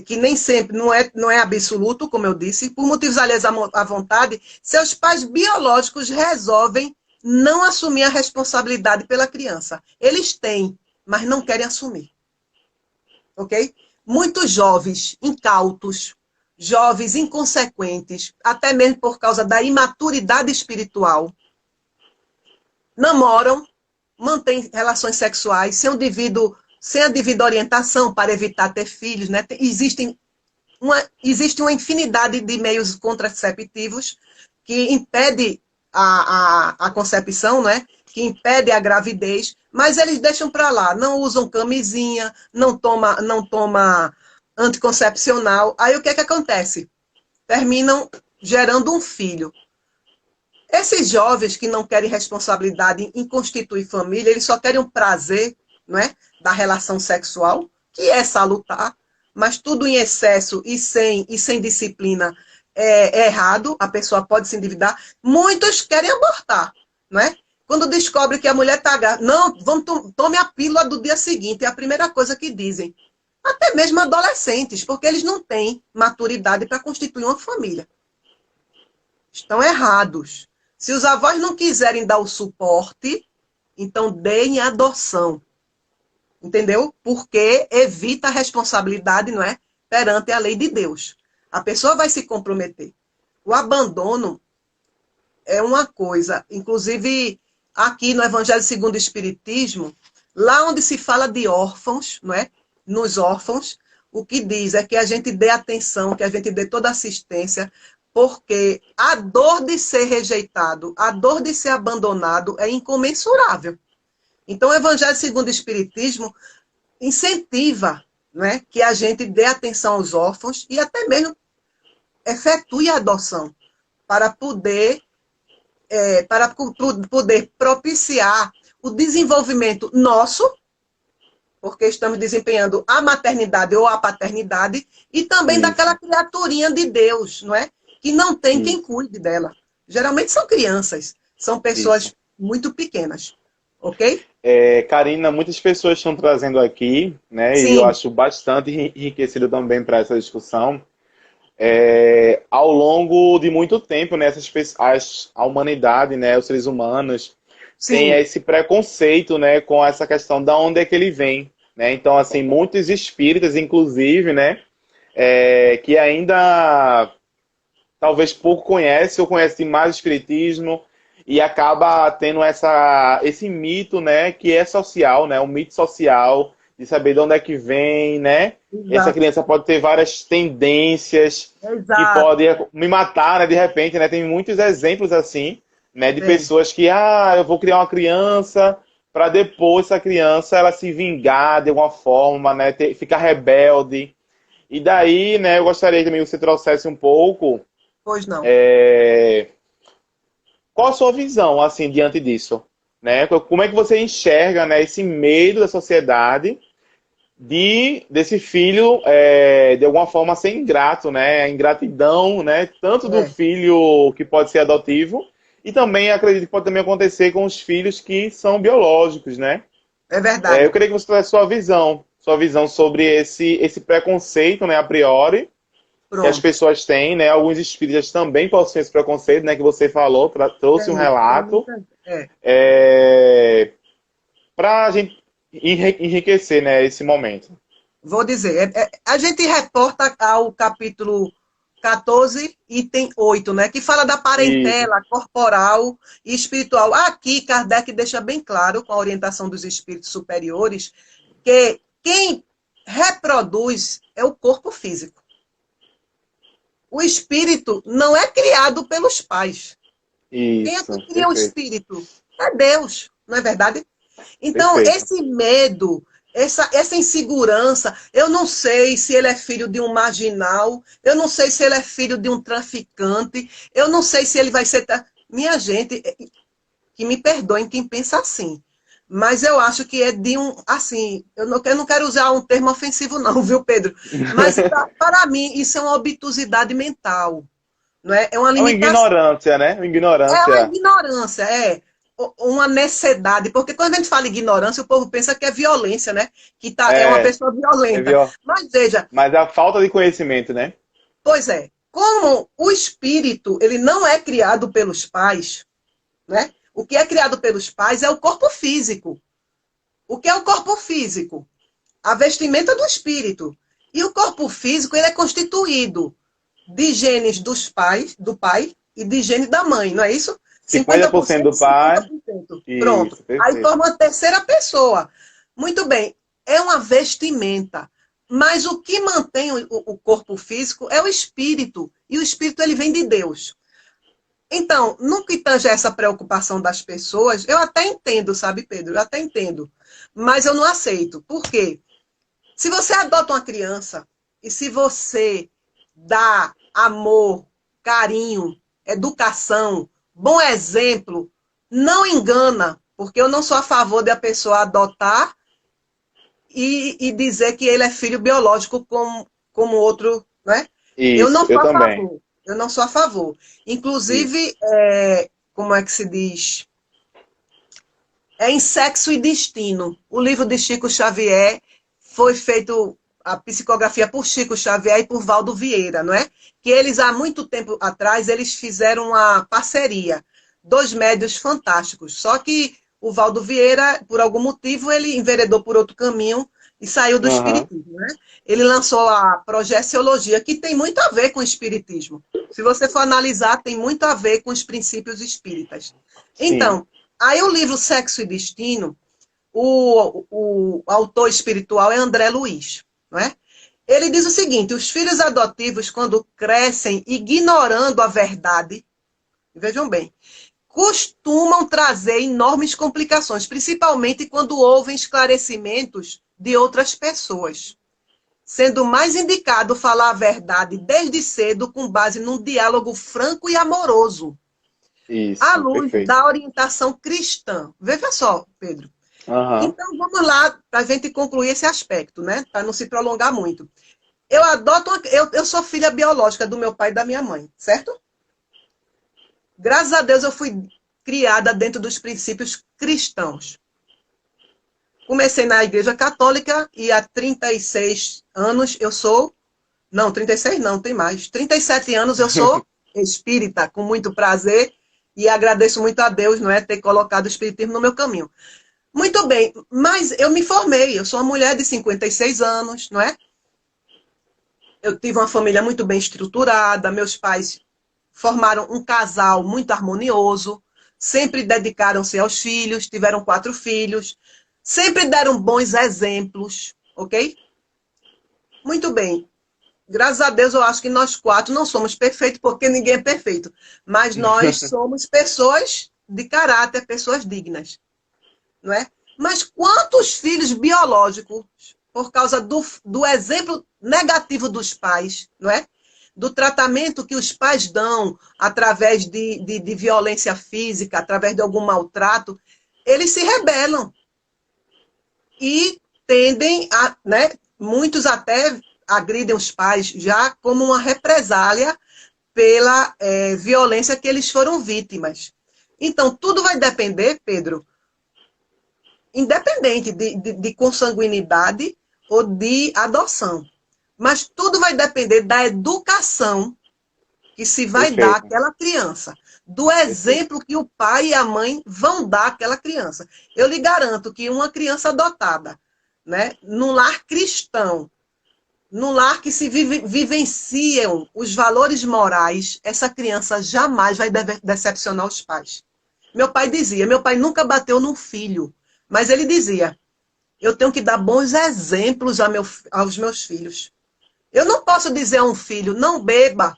Que nem sempre não é absoluto, como eu disse, por motivos alheios à vontade, seus pais biológicos resolvem não assumir a responsabilidade pela criança. Eles têm, mas não querem assumir. Ok? Muitos jovens incautos, jovens inconsequentes, até mesmo por causa da imaturidade espiritual, namoram, mantêm relações sexuais sem a devida orientação para evitar ter filhos, né? Existe uma infinidade de meios contraceptivos que impede a concepção, né? Que impede a gravidez, mas eles deixam para lá, não usam camisinha, não toma anticoncepcional. Aí o que é que acontece? Terminam gerando um filho. Esses jovens que não querem responsabilidade em constituir família, eles só querem um prazer, não é? Da relação sexual, que é salutar, mas tudo em excesso e sem disciplina é errado, a pessoa pode se endividar. Muitos querem abortar, não é? Quando descobre que a mulher está grávida, não, tome a pílula do dia seguinte, é a primeira coisa que dizem. Até mesmo adolescentes, porque eles não têm maturidade para constituir uma família. Estão errados. Se os avós não quiserem dar o suporte, então deem adoção. Entendeu? Porque evita a responsabilidade, não é? Perante a lei de Deus. A pessoa vai se comprometer. O abandono é uma coisa, inclusive aqui no Evangelho segundo o Espiritismo, lá onde se fala de órfãos, não é? Nos órfãos, o que diz é que a gente dê atenção, que a gente dê toda assistência, porque a dor de ser rejeitado, a dor de ser abandonado é incomensurável. Então, o Evangelho segundo o Espiritismo incentiva, não é, que a gente dê atenção aos órfãos e até mesmo efetue a adoção para poder propiciar o desenvolvimento nosso, porque estamos desempenhando a maternidade ou a paternidade, e também Isso. daquela criaturinha de Deus, não é? Que não tem Isso. quem cuide dela. Geralmente são crianças, são pessoas Isso. muito pequenas, ok? Karina, muitas pessoas estão trazendo aqui, né? E eu Sim, acho bastante enriquecido também para essa discussão. Ao longo de muito tempo, né, a humanidade, né, os seres humanos, tem sim, esse preconceito, né, com essa questão da onde é que ele vem, né? Então, assim, muitos espíritas, inclusive, né, que ainda talvez pouco conhece ou conhece mais o espiritismo e acaba tendo esse mito, né, que é social, né, um mito social de saber de onde é que vem, né? Essa exato, criança pode ter várias tendências que exato, podem me matar, né, de repente, né? Tem muitos exemplos assim, né, de tem. pessoas que, eu vou criar uma criança para depois essa criança ela se vingar de alguma forma, né, ficar rebelde. E daí, né, eu gostaria também que você trouxesse um pouco Pois não. é, qual a sua visão, assim, diante disso? Né? Como é que você enxerga, né, esse medo da sociedade desse filho, de alguma forma, ser ingrato, né? A ingratidão, né? Tanto do É, filho que pode ser adotivo, e também acredito que pode também acontecer com os filhos que são biológicos, né? é Eu verdade. queria que você tivesse sua visão sobre esse preconceito, né, a priori, que as Pronto. pessoas têm, né? Alguns espíritas também possuem esse preconceito, né? Que você falou, trouxe um Tem relato, muita, é. para a gente enriquecer, né, esse momento. Vou dizer, a gente reporta ao capítulo 14, item 8, né, que fala da Isso. parentela corporal e espiritual. Aqui, Kardec deixa bem claro, com a orientação dos espíritos superiores, que quem reproduz é o corpo físico. O espírito não é criado pelos pais. Quem é que Isso. cria o Perfeito. espírito? É Deus, não é verdade? Então, Perfeito. esse medo, essa insegurança, eu não sei se ele é filho de um marginal, eu não sei se ele é filho de um traficante, eu não sei se ele vai ser. Minha gente, que me perdoem quem pensa assim. Mas eu acho que é de um. Assim, eu não quero usar um termo ofensivo, não, viu, Pedro? Mas, para mim, isso é uma obtusidade mental. Não é? É uma É uma limitação. ignorância, né? Uma É uma ignorância. ignorância, uma necessidade, porque quando a gente fala ignorância, o povo pensa que é violência, né? É uma É, pessoa violenta. viu? Mas veja, Mas é a falta de conhecimento, né? pois é, como o espírito, ele não é criado pelos pais, né? O que é criado pelos pais é o corpo físico. O que é o corpo físico? A vestimenta do espírito. E o corpo físico, ele é constituído de genes do pai e de genes da mãe, não é isso? 50% 50% do e pai. 50%. Pronto. Isso, Aí perfeito. forma uma terceira pessoa. Muito bem. É uma vestimenta. Mas o que mantém o corpo físico é o espírito. E o espírito ele vem de Deus. Então, no que tange essa preocupação das pessoas, eu até entendo, sabe, Pedro? Eu até entendo. Mas eu não aceito. Por quê? Se você adota uma criança e se você dá amor, carinho, educação, bom exemplo, não engana, porque eu não sou a favor de a pessoa adotar e dizer que ele é filho biológico como outro, né? Eu Isso, não eu sou a também. favor. Eu não sou a favor. Isso. Inclusive, como é que se diz? É em Sexo e Destino. O livro de Chico Xavier foi feito a psicografia por Chico Xavier e por Valdo Vieira, não é? Que eles, há muito tempo atrás, eles fizeram uma parceria, dois médios fantásticos. Só que o Valdo Vieira, por algum motivo, ele enveredou por outro caminho e saiu do Aham. espiritismo, né? Ele lançou a Projeciologia, que tem muito a ver com o espiritismo. Se você for analisar, tem muito a ver com os princípios espíritas. Sim. Então, aí o livro Sexo e Destino, o autor espiritual é André Luiz, não é? Ele diz o seguinte: os filhos adotivos, quando crescem ignorando a verdade, vejam bem, costumam trazer enormes complicações, principalmente quando ouvem esclarecimentos de outras pessoas. sendo mais indicado falar a verdade desde cedo com base num diálogo franco e amoroso, à Isso, luz perfeito. da orientação cristã. Veja só, Pedro. Aham. Então, vamos lá para a gente concluir esse aspecto, né? Para não se prolongar muito. Eu sou filha biológica do meu pai e da minha mãe, certo? Graças a Deus eu fui criada dentro dos princípios cristãos. Comecei na igreja católica e há 36 anos eu sou... Não, 36 não, tem mais. 37 anos eu sou espírita, com muito prazer, e agradeço muito a Deus, não é, ter colocado o espiritismo no meu caminho. Muito bem, mas eu me formei, eu sou uma mulher de 56 anos, não é? Eu tive uma família muito bem estruturada, meus pais formaram um casal muito harmonioso, sempre dedicaram-se aos filhos, tiveram 4 filhos, sempre deram bons exemplos, ok? Muito bem. Graças a Deus, eu acho que nós 4 não somos perfeitos, porque ninguém é perfeito, mas nós somos pessoas de caráter, pessoas dignas, não é? Mas quantos filhos biológicos, por causa do exemplo negativo dos pais, não é? Do tratamento que os pais dão através de violência física, através de algum maltrato, eles se rebelam e tendem a, né, muitos até agridem os pais já como uma represália pela violência que eles foram vítimas. Então, tudo vai depender, Pedro, independente de consanguinidade ou de adoção. Mas tudo vai depender da educação que se vai dar Perfeito. àquela criança, do Perfeito. exemplo que o pai e a mãe vão dar àquela criança. Eu lhe garanto que uma criança adotada, né, num lar cristão, num lar que se vivenciam os valores morais, essa criança jamais vai decepcionar os pais. Meu pai nunca bateu num filho, mas ele dizia, eu tenho que dar bons exemplos aos meus filhos. Eu não posso dizer a um filho, não beba,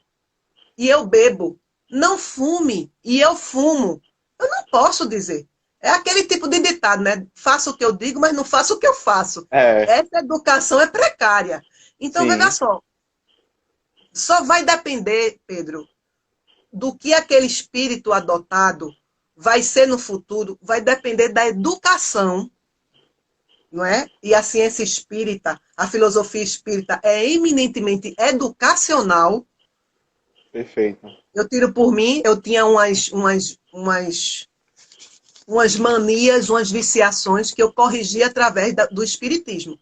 e eu bebo. Não fume, e eu fumo. Eu não posso dizer. É aquele tipo de ditado, né? Faça o que eu digo, mas não faça o que eu faço. É, Essa educação é precária. Então, veja sim, só vai depender, Pedro, do que aquele espírito adotado vai ser no futuro, vai depender da educação, não é? E a ciência espírita, a filosofia espírita é eminentemente educacional. perfeito. Eu tiro por mim, eu tinha umas manias, umas viciações que eu corrigi através do espiritismo.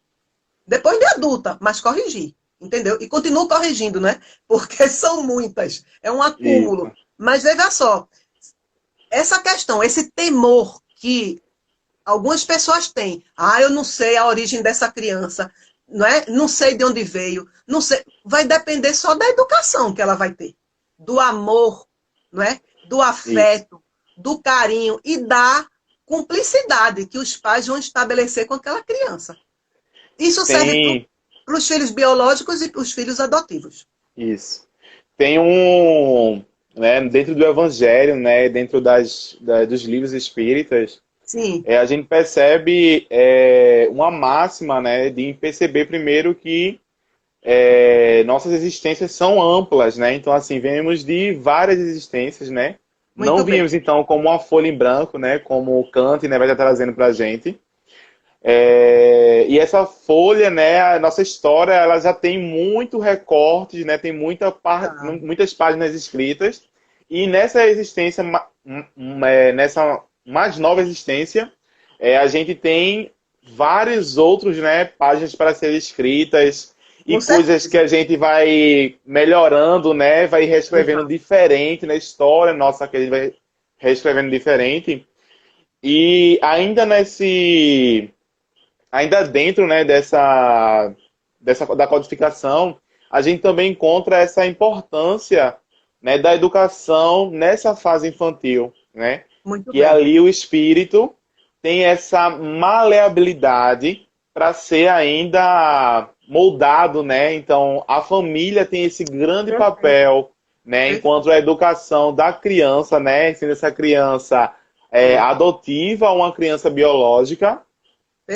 Depois de adulta, mas corrigi, entendeu? E continuo corrigindo, né? Porque são muitas, é um acúmulo. Isso. Mas veja só, essa questão, esse temor que algumas pessoas têm, eu não sei a origem dessa criança, não é? Não sei de onde veio, não sei, vai depender só da educação que ela vai ter, do amor, não é? Do Isso. afeto, do carinho e da cumplicidade que os pais vão estabelecer com aquela criança. Isso serve Tem para os filhos biológicos e para os filhos adotivos. isso. Tem um, né, dentro do Evangelho, né, dentro dos livros espíritas, Sim, a gente percebe uma máxima, né, de perceber primeiro que nossas existências são amplas, né? Então, assim, viemos de várias existências, né? Não muito bem. viemos, então, como uma folha em branco, né? Como o Kant, né, vai estar trazendo para a gente. E essa folha, né, a nossa história, ela já tem muito recortes, né, tem Tá. muitas páginas escritas, e nessa existência, nessa mais nova existência, a gente tem vários outros, né, páginas para serem escritas, e Com coisas que certeza. a gente vai melhorando, né, vai reescrevendo Exato. diferente na história nossa, que a gente vai reescrevendo diferente, e ainda dentro, né, da codificação, a gente também encontra essa importância, né, da educação nessa fase infantil, né? Muito Que bem. ali o espírito tem essa maleabilidade para ser ainda moldado, né? Então, a família tem esse grande Perfeito. papel, né, enquanto Perfeito. a educação da criança, né, sendo essa criança É, adotiva, uma criança biológica,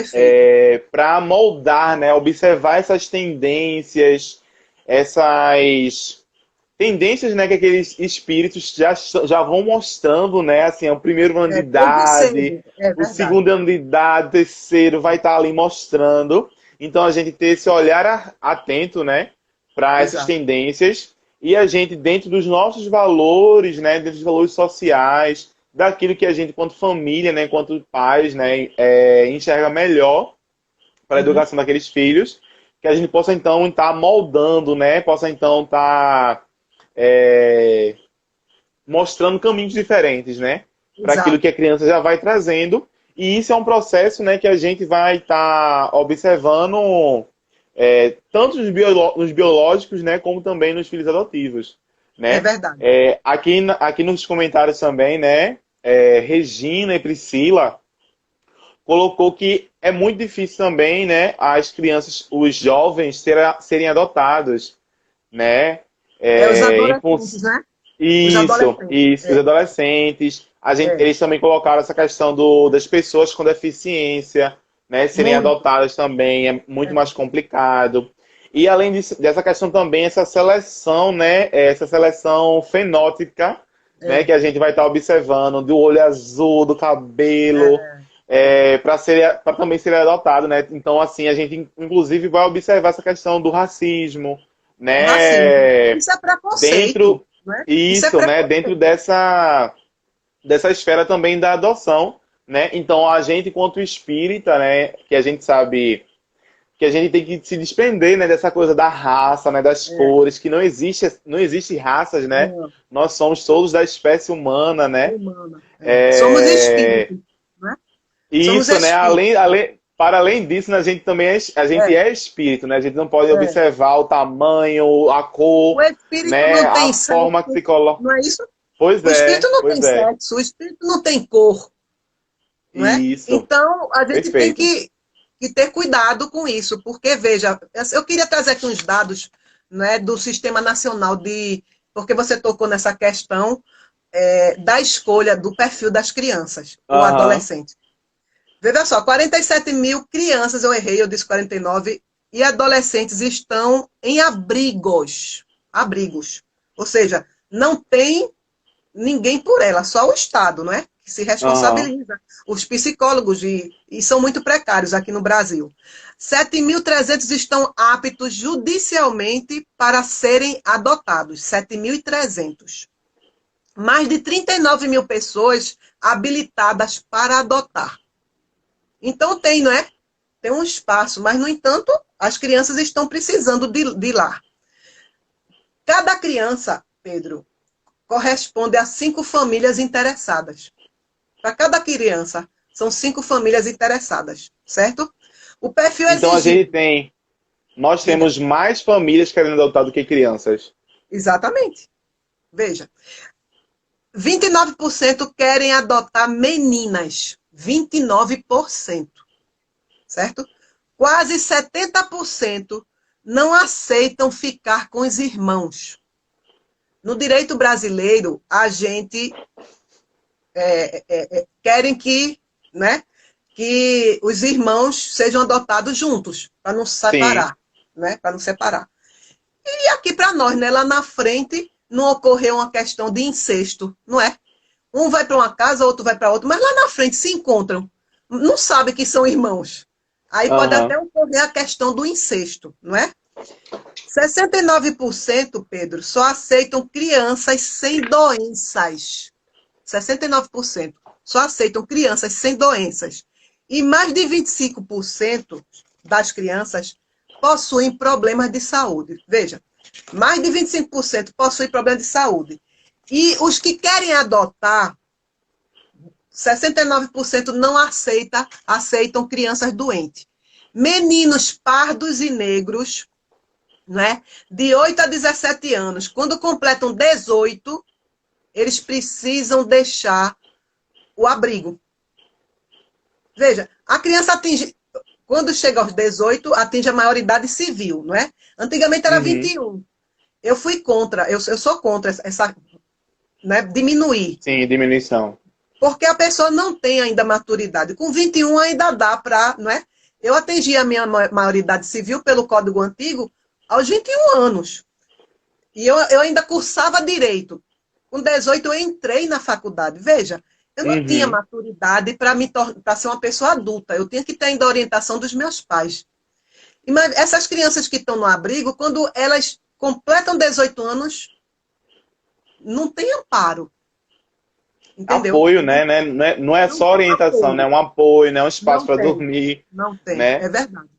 Perfeito. para moldar, né, observar essas tendências, né, que aqueles espíritos já vão mostrando, né, assim, o primeiro ano de Desde idade, cedo, é o verdade. segundo ano de idade, o terceiro vai estar ali mostrando. Então a gente ter esse olhar atento, né, para essas Exato. tendências e a gente dentro dos nossos valores, né, dentro dos valores sociais, daquilo que a gente, enquanto família, né, enquanto pais, né, enxerga melhor para a Uhum. educação daqueles filhos, que a gente possa então estar moldando, né, possa então estar é, mostrando caminhos diferentes, né? Para aquilo Exato. que a criança já vai trazendo. E isso é um processo, né, que a gente vai estar observando tanto nos biológicos, né, como também nos filhos adotivos, É né? verdade. Aqui nos comentários também, né, Regina e Priscila colocou que é muito difícil também, né, as crianças, os jovens serem adotados, né? É os É, em adolescentes, né? Os adolescentes. isso, os adolescentes. É. Eles também colocaram essa questão das pessoas com deficiência, né, serem Muito. adotadas também, é muito É. mais complicado. E além dessa questão também, essa seleção, né, essa seleção fenótica, né, É. que a gente vai estar observando, do olho azul, do cabelo, É. para também ser adotado, né? Então, assim, a gente inclusive vai observar essa questão do racismo, O racismo. né? Isso é preconceito, Dentro né? Isso é isso, né? Dentro preconceito. dessa esfera também da adoção, né? Então a gente, enquanto espírita, né? Que a gente sabe que a gente tem que se desprender, né? Dessa coisa da raça, né? Das É. cores, que não existe raças, né? Não, Nós somos todos da espécie humana, né? humana. É. Somos É, espíritos, né? Somos Isso, né? espíritos. Para além disso, né, a gente também a gente É. é espírito, né? A gente não pode É. observar o tamanho, a O cor, espírito né? não A tem forma que sexo, se coloca. não é isso? Pois O espírito é, não pois tem é. sexo, o espírito não tem cor, não é? Isso, Então, a gente tem perfeito. que ter cuidado com isso, porque, veja, eu queria trazer aqui uns dados, né, do Sistema Nacional de... Porque você tocou nessa questão da escolha do perfil das crianças ou Aham. adolescentes. Veja só, 47 mil crianças, eu errei, eu disse 49, e adolescentes estão em abrigos. Abrigos. Ou seja, não tem ninguém por ela, só o Estado, não é? Que se Aham. responsabiliza. Os psicólogos, e são muito precários aqui no Brasil. 7.300 estão aptos judicialmente para serem adotados. 7.300. Mais de 39 mil pessoas habilitadas para adotar. Então tem, não é? Tem um espaço, mas, no entanto, as crianças estão precisando de lá. Cada criança, Pedro, corresponde a 5 famílias interessadas. Para cada criança, são 5 famílias interessadas, certo? O perfil Então exigido, nós diga, temos mais famílias querendo adotar do que crianças. exatamente. Veja, 29% querem adotar meninas. 29%, certo? Quase 70% não aceitam ficar com os irmãos. No direito brasileiro, a gente querem que, né, que os irmãos sejam adotados juntos, para não Sim. separar, né, para não separar. E aqui para nós, né, lá na frente, não ocorreu uma questão de incesto, não é? Um vai para uma casa, outro vai para outra, mas lá na frente se encontram, não sabe que são irmãos. Aí pode Aham. até ocorrer a questão do incesto, não é? 69%, Pedro, só aceitam crianças sem doenças. 69% só aceitam crianças sem doenças. E mais de 25% das crianças possuem problemas de saúde. Veja, mais de 25% possuem problemas de saúde. E os que querem adotar, 69% não aceitam crianças doentes. Meninos pardos e negros, né, de 8 a 17 anos, quando completam 18, eles precisam deixar o abrigo. Veja, a criança atinge, quando chega aos 18, atinge a maioridade civil, não é? Antigamente era Uhum. 21. Eu fui contra, eu sou contra essa, né, diminuir. Sim, diminuição. Porque a pessoa não tem ainda maturidade. Com 21 ainda dá para, não é? Eu atingi a minha maioridade civil pelo Código Antigo aos 21 anos. E eu ainda cursava direito. Com 18 eu entrei na faculdade. Veja, eu não tinha Uhum. maturidade para ser uma pessoa adulta. Eu tinha que ter ainda a orientação dos meus pais. Mas essas crianças que estão no abrigo, quando elas completam 18 anos, não tem amparo. Entendeu? Apoio, né? Não é Não só tem orientação, né? apoio. Um apoio, né? Um espaço Não para tem. dormir, Não tem. né? É verdade.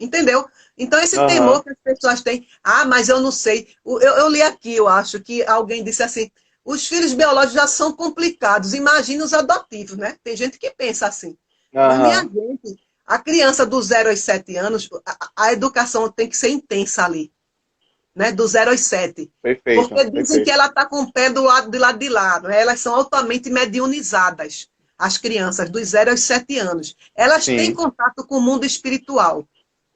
Entendeu? Então, esse Aham. temor que as pessoas têm, mas eu não sei. Eu li aqui, eu acho, que alguém disse assim: os filhos biológicos já são complicados, imagina os adotivos, né? Tem gente que pensa assim. Mas, minha Aham. gente, a criança do 0 aos 7 anos, a educação tem que ser intensa ali, né? Do 0 aos 7. Perfeito, Porque dizem que perfeito. ela está com o pé do lado de lá, né? Elas são altamente mediunizadas, as crianças dos 0 aos 7 anos. Elas têm Sim, contato com o mundo espiritual,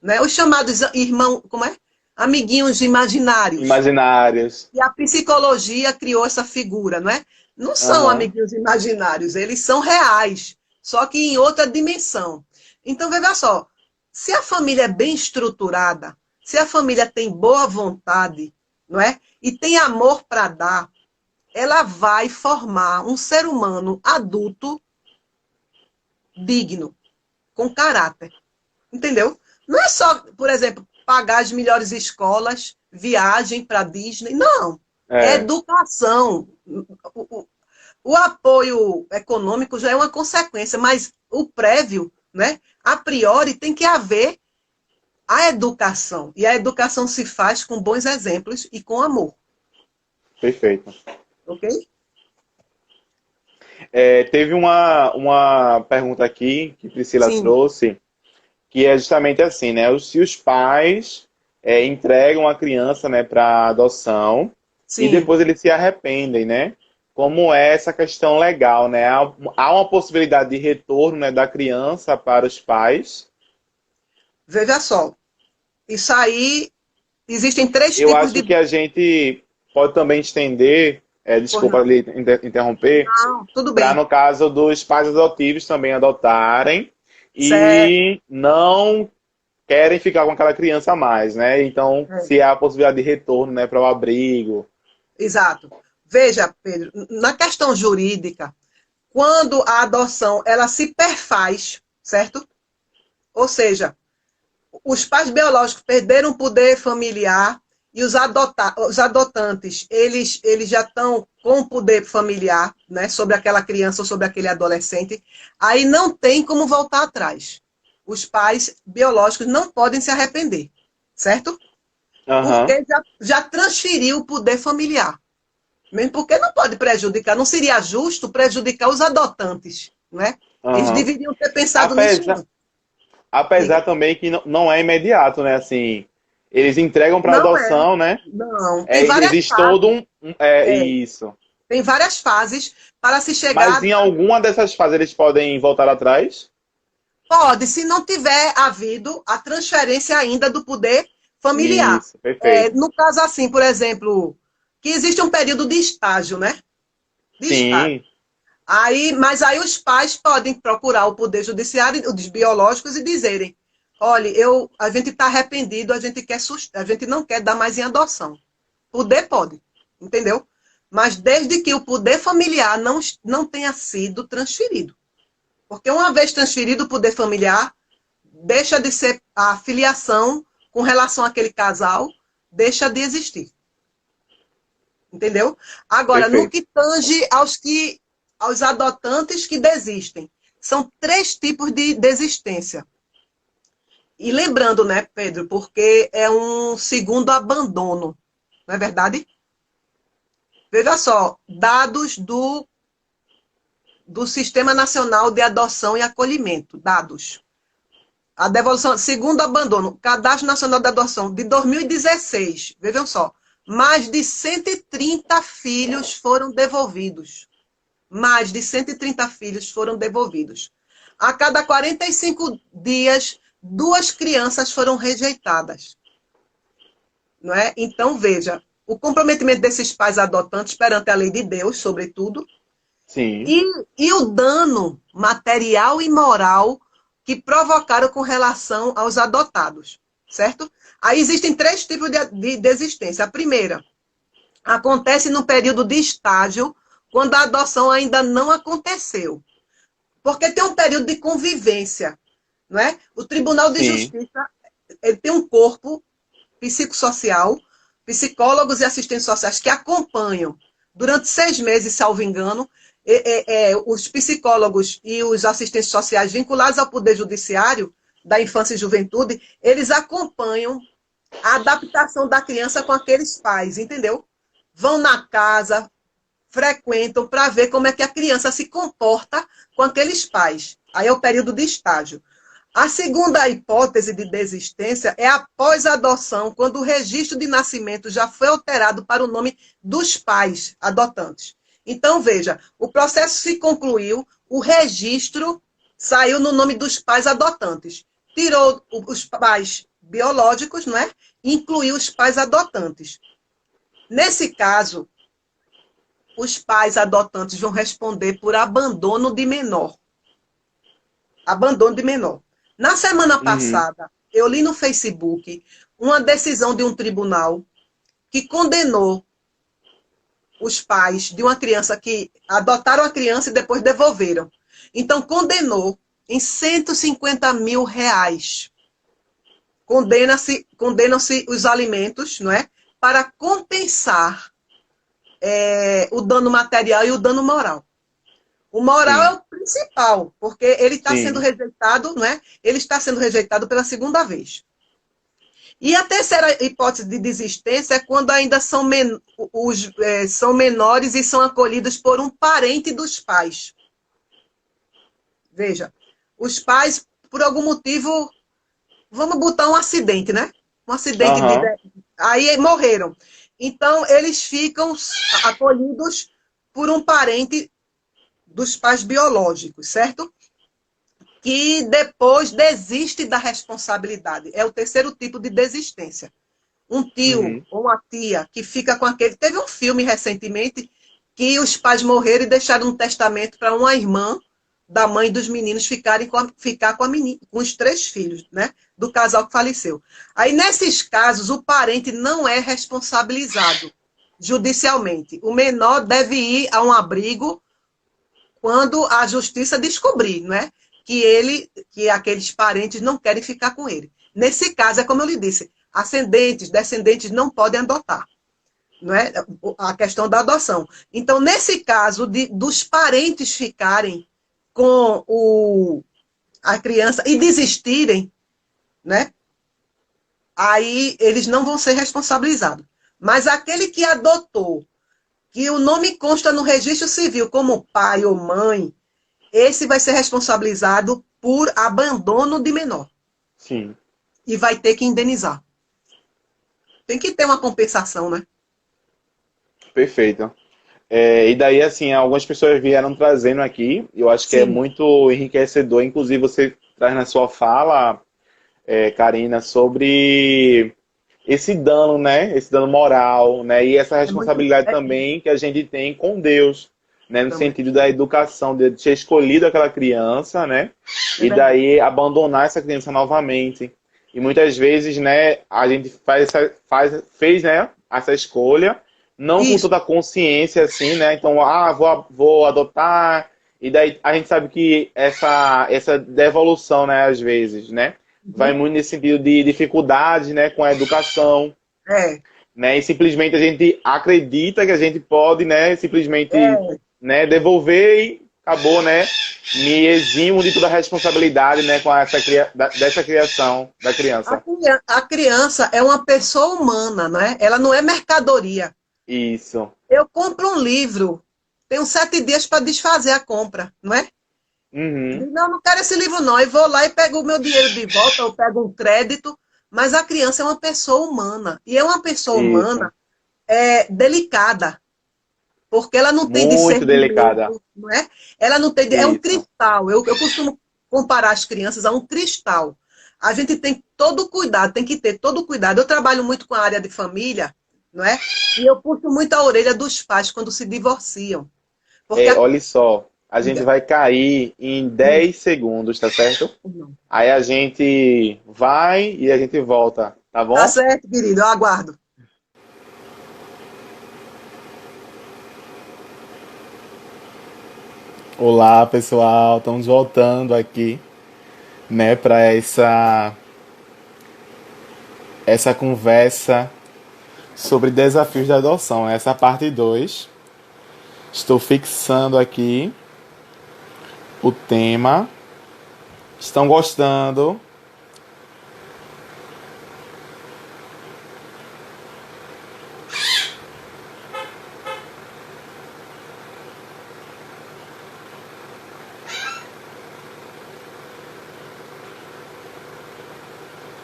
né? Os chamados irmão, como é? Amiguinhos imaginários. imaginários. E a psicologia criou essa figura, não é? Não são Aham. amiguinhos imaginários, eles são reais, só que em outra dimensão. Então, veja só, se a família é bem estruturada, se a família tem boa vontade, não é? E tem amor para dar, ela vai formar um ser humano adulto digno, com caráter. Entendeu? Não é só, por exemplo, pagar as melhores escolas, viagem para Disney. Não. É É, educação. O apoio econômico já é uma consequência, mas o prévio, né? A priori, tem que haver a educação. E a educação se faz com bons exemplos e com amor. perfeito. Ok? Teve uma pergunta aqui que Priscila Sim, trouxe, que é justamente assim, né? Se os pais entregam a criança, né, para adoção e sim. depois eles se arrependem, né? Como é essa questão legal, né? Há uma possibilidade de retorno, né, da criança para os pais. Veja só. Isso aí, existem três Eu tipos acho de. que a gente pode também estender, Pois desculpa não. lhe interromper, Não, tudo para, bem. no caso dos pais adotivos, também adotarem Certo. e não querem ficar com aquela criança mais, né? Então, É. se há a possibilidade de retorno, né, para o abrigo. Exato. Veja, Pedro, na questão jurídica, quando a adoção ela se perfaz, certo? Ou seja, os pais biológicos perderam o poder familiar e os adotantes, eles já estão com o poder familiar, né, sobre aquela criança ou sobre aquele adolescente, aí não tem como voltar atrás. Os pais biológicos não podem se arrepender, certo? Aham, Porque já transferiu o poder familiar. Mesmo porque não pode prejudicar, não seria justo prejudicar os adotantes, não é? Eles aham. deveriam ter pensado nisso Apesar, antes. apesar Diga. também que não é imediato, né? Assim, eles entregam para Não é. adoção, né? Não. Tem várias Existe todo fases. É, isso. tem várias fases para se Mas chegar. em alguma dessas fases eles podem voltar atrás? Pode, se não tiver havido a transferência ainda do poder familiar. Isso, perfeito. No caso assim, por exemplo, que existe um período de estágio, né? De estágio. Sim, Mas aí os pais podem procurar o Poder Judiciário, os biológicos, e dizerem: olha, a gente está arrependido, a gente não quer dar mais em adoção. Poder pode, entendeu? Mas desde que o poder familiar não tenha sido transferido. Porque uma vez transferido o poder familiar, deixa de ser a filiação com relação àquele casal, deixa de existir. Entendeu? Agora, no perfeito. que tange aos adotantes que desistem, são três tipos de desistência. E lembrando, né, Pedro, porque é um segundo abandono, não é verdade? Veja só, dados do Sistema Nacional de Adoção e Acolhimento, dados. A devolução, segundo abandono, Cadastro Nacional de Adoção de 2016, vejam só, mais de 130 filhos foram devolvidos. Mais de 130 filhos foram devolvidos. A cada 45 dias, duas crianças foram rejeitadas. Não é? Então, veja, o comprometimento desses pais adotantes perante a lei de Deus, sobretudo, Sim, e o dano material e moral que provocaram com relação aos adotados, certo? Aí existem três tipos de desistência. A primeira acontece no período de estágio, quando a adoção ainda não aconteceu. Porque tem um período de convivência, não é? O Tribunal de sim. Justiça ele tem um corpo psicossocial, psicólogos e assistentes sociais que acompanham durante 6 meses, salvo engano, os psicólogos e os assistentes sociais vinculados ao Poder Judiciário da Infância e Juventude, eles acompanham a adaptação da criança com aqueles pais, entendeu? Vão na casa, frequentam para ver como é que a criança se comporta com aqueles pais. Aí é o período de estágio. A segunda hipótese de desistência é após a adoção, quando o registro de nascimento já foi alterado para o nome dos pais adotantes. Então, veja, o processo se concluiu, o registro saiu no nome dos pais adotantes. Tirou os pais biológicos, não é? E incluiu os pais adotantes. Nesse caso, os pais adotantes vão responder por abandono de menor. Abandono de menor. Na semana Uhum. passada, eu li no Facebook uma decisão de um tribunal que condenou os pais de uma criança que adotaram a criança e depois devolveram. Então, condenou em R$ 150 mil. Condenam-se os alimentos, não é? Para compensar o dano material e o dano moral. O moral é Sim, o principal, porque ele está sendo sim, rejeitado, não é? Ele está sendo rejeitado pela segunda vez. E a terceira hipótese de desistência é quando ainda são menores e são acolhidos por um parente dos pais. Veja, os pais, por algum motivo, vamos botar um acidente, né? Um acidente aham, aí morreram. Então, eles ficam acolhidos por um parente dos pais biológicos, certo? Que depois desiste da responsabilidade. É o terceiro tipo de desistência. Um tio uhum. ou uma tia que fica com aquele. Teve um filme recentemente que os pais morreram e deixaram um testamento para uma irmã da mãe dos meninos ficar com a menina, com os 3 filhos, né? Do casal que faleceu. Aí, nesses casos, o parente não é responsabilizado judicialmente. O menor deve ir a um abrigo quando a justiça descobrir, não é? Que aqueles parentes não querem ficar com ele. Nesse caso, é como eu lhe disse, ascendentes, descendentes não podem adotar, não é? A questão da adoção. Então, nesse caso dos parentes ficarem com a criança e desistirem, né? Aí eles não vão ser responsabilizados. Mas aquele que adotou, que o nome consta no registro civil como pai ou mãe, esse vai ser responsabilizado por abandono de menor Sim, e vai ter que indenizar. Tem que ter uma compensação, né? perfeito. E daí, assim, algumas pessoas vieram trazendo aqui, eu acho que é Sim, muito enriquecedor, inclusive você traz na sua fala, Karina, sobre esse dano, né? Esse dano moral, né? E essa é muito. responsabilidade também que a gente tem com Deus, né? No Também. sentido da educação, de ter escolhido aquela criança, né? É E verdade. daí abandonar essa criança novamente. E muitas vezes, né? A gente fez, né? Essa escolha, não com Isso. toda a consciência, assim, né? Então, vou adotar. E daí a gente sabe que essa devolução, né? Às vezes, né? Vai Uhum. muito nesse sentido de dificuldade, né, com a educação, É, né, e simplesmente a gente acredita que a gente pode, né, simplesmente, é. né, devolver e acabou, né, me eximo de toda a responsabilidade, né, com dessa criação da criança. A criança é uma pessoa humana, né? Ela não é mercadoria. Isso. Eu compro um livro, tenho 7 dias para desfazer a compra, não é? Uhum. Digo, não, não quero esse livro não. E vou lá e pego o meu dinheiro de volta, eu pego um crédito. Mas a criança é uma pessoa humana. E é uma pessoa Isso. humana delicada, porque ela não tem Muito delicada. discernimento, não é? Ela não tem. É um Isso. cristal. Eu costumo comparar as crianças a um cristal. A gente tem todo o cuidado, tem que ter todo o cuidado. Eu trabalho muito com a área de família, não é? E eu puxo muito a orelha dos pais quando se divorciam. Porque a... Olha só, a gente Diga. vai cair em 10 segundos, tá certo? Não. Aí a gente vai e a gente volta, tá Tá bom? certo, querido, eu aguardo. Olá, pessoal, estamos voltando aqui, né, para essa conversa sobre desafios da adoção. Essa é a parte 2. Estou fixando aqui o tema. Estão gostando?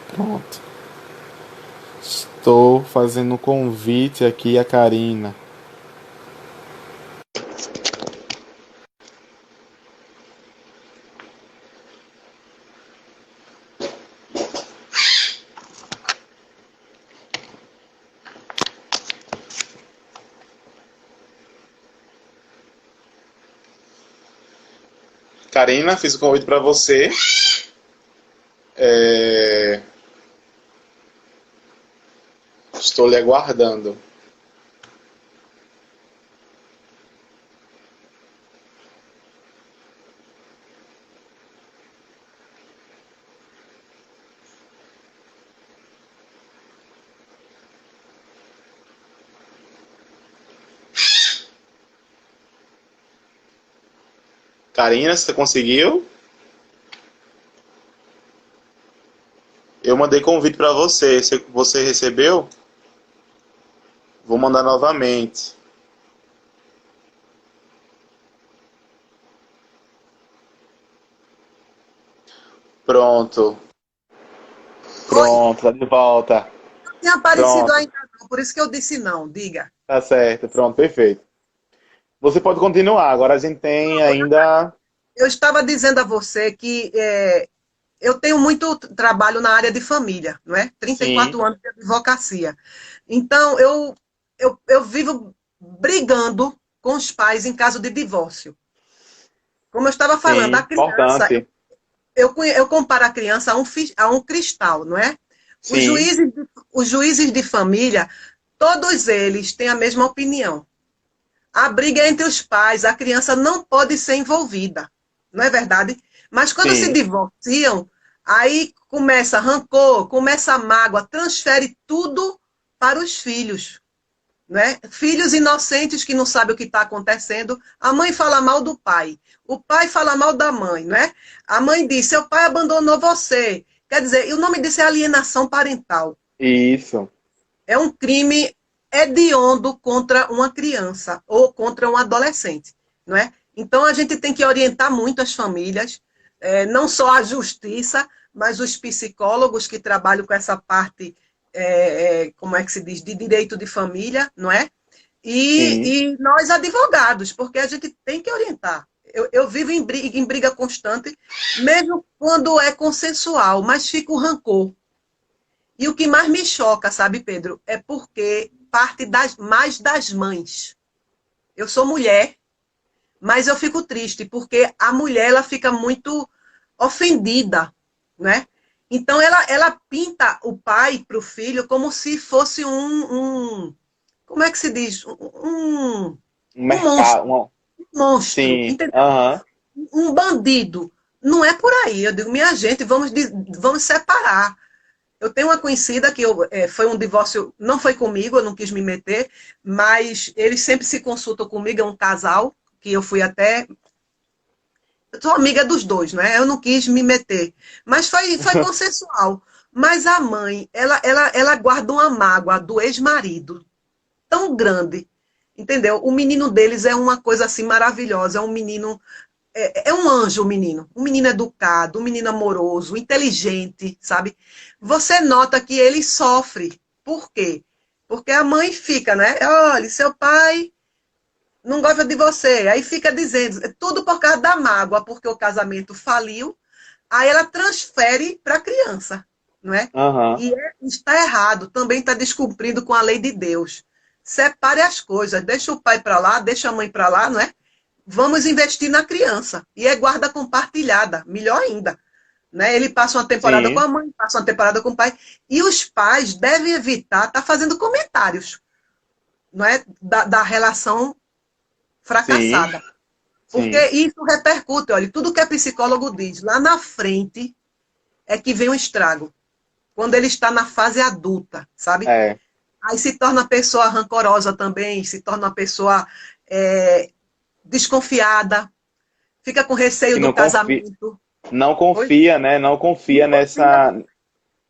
Pronto. Estou fazendo um convite aqui a Karina. Karina, fiz o convite para você. Estou lhe aguardando. Karina, você conseguiu? Eu mandei convite para você. Você recebeu? Vou mandar novamente. Pronto. Oi, Pronto, tá de volta. não tinha aparecido Pronto, ainda, não, por isso que eu disse não, diga. tá certo. Pronto, perfeito. Você pode continuar. Agora a gente tem ainda. Eu estava dizendo a você que eu tenho muito trabalho na área de família, não é? trinta e Sim, quatro anos de advocacia. Então, eu vivo brigando com os pais em caso de divórcio. Como eu estava falando, a sim, criança, importante. eu comparo a criança a um cristal, não é? Os Sim, juízes, os juízes de família, todos eles têm a mesma opinião. A briga é entre os pais, a criança não pode ser envolvida, não é verdade? Mas quando se sim, divorciam, aí começa rancor, começa mágoa, transfere tudo para os filhos, né? Filhos inocentes que não sabem o que está acontecendo. A mãe fala mal do pai, o pai fala mal da mãe, né? A mãe diz: seu pai abandonou você. Quer dizer, e o nome disso é alienação parental. isso. É um crime hediondo contra uma criança ou contra um adolescente, não é? Então a gente tem que orientar muito as famílias, não só a justiça, mas os psicólogos que trabalham com essa parte, como é que se diz, de direito de família, não é? Sim, E nós advogados, porque a gente tem que orientar. Eu vivo em briga constante, mesmo quando é consensual, mas fica o rancor. E o que mais me choca, sabe, Pedro, é porque parte mais das mães. Eu sou mulher, mas eu fico triste, porque a mulher ela fica muito ofendida, né? Então ela pinta o pai para o filho como se fosse como é que se diz? um Um monstro, mercado. um monstro, Sim, entendeu? aham, Um bandido. Não é por aí. Eu digo, minha gente, vamos separar. Eu tenho uma conhecida que foi um divórcio, não foi comigo, eu não quis me meter, mas eles sempre se consultam comigo, é um casal, que eu fui até. Eu sou amiga dos dois, né? Eu não quis me meter. Mas foi consensual. Mas a mãe, ela guarda uma mágoa do ex-marido tão grande. Entendeu? O menino deles é uma coisa assim maravilhosa. É um menino. É um anjo, o menino. Um menino educado, um menino amoroso, inteligente, sabe? Você nota que ele sofre. Por quê? Porque a mãe fica, né? Olha, seu pai não gosta de você. Aí fica dizendo, é tudo por causa da mágoa, porque o casamento faliu. Aí ela transfere para a criança, não é? aham. E está errado, também está descumprindo com a lei de Deus. Separe as coisas, deixa o pai para lá, deixa a mãe para lá, não é? vamos investir na criança. E é guarda compartilhada, melhor ainda. Né? Ele passa uma temporada com Sim, a mãe, passa uma temporada com o pai. E os pais devem evitar estar fazendo comentários, não é? Da relação sim, fracassada. Porque sim. isso repercute, olha, tudo que a psicólogo diz, lá na frente é que vem o estrago. Quando ele está na fase adulta, sabe? É. Aí se torna uma pessoa rancorosa também, se torna uma pessoa é, desconfiada, fica com receio Que do casamento. não Pois confia, né? Não confia não confia. nessa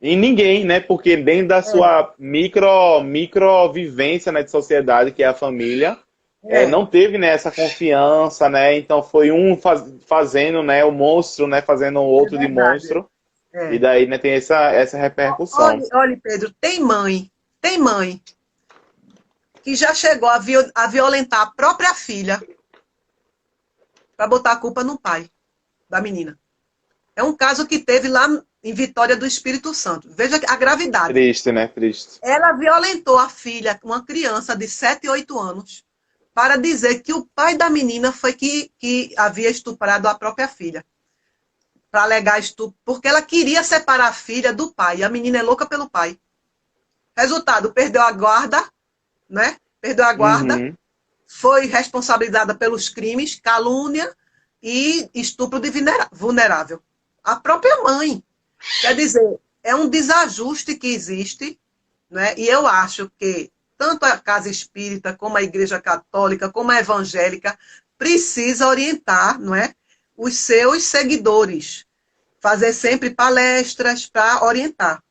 em ninguém, né? Porque dentro da sua micro vivência, né, de sociedade, que é a família, É, não teve, né, essa confiança, né? Então foi um fazendo, né, o monstro, né, fazendo o é outro de verdade. monstro, e É. daí, né, tem essa repercussão. Olha, olha, Pedro, tem mãe que já chegou a violentar a própria filha para botar a culpa no pai da menina. É um caso que teve lá em Vitória do Espírito Santo. Veja a gravidade. Triste, né? Triste. Ela violentou a filha, uma criança de 7, 8 anos, para dizer que o pai da menina foi que havia estuprado a própria filha. Para alegar estupro, porque ela queria separar a filha do pai. E a menina é louca pelo pai. Resultado, perdeu a guarda, né? Perdeu a guarda, Uhum. foi responsabilizada pelos crimes, calúnia e estupro de vulnerável. A própria mãe. Quer dizer, é um desajuste que existe, né? E eu acho que tanto a Casa Espírita, como a Igreja Católica, como a Evangélica, precisa orientar, não é, os seus seguidores, fazer sempre palestras para orientar,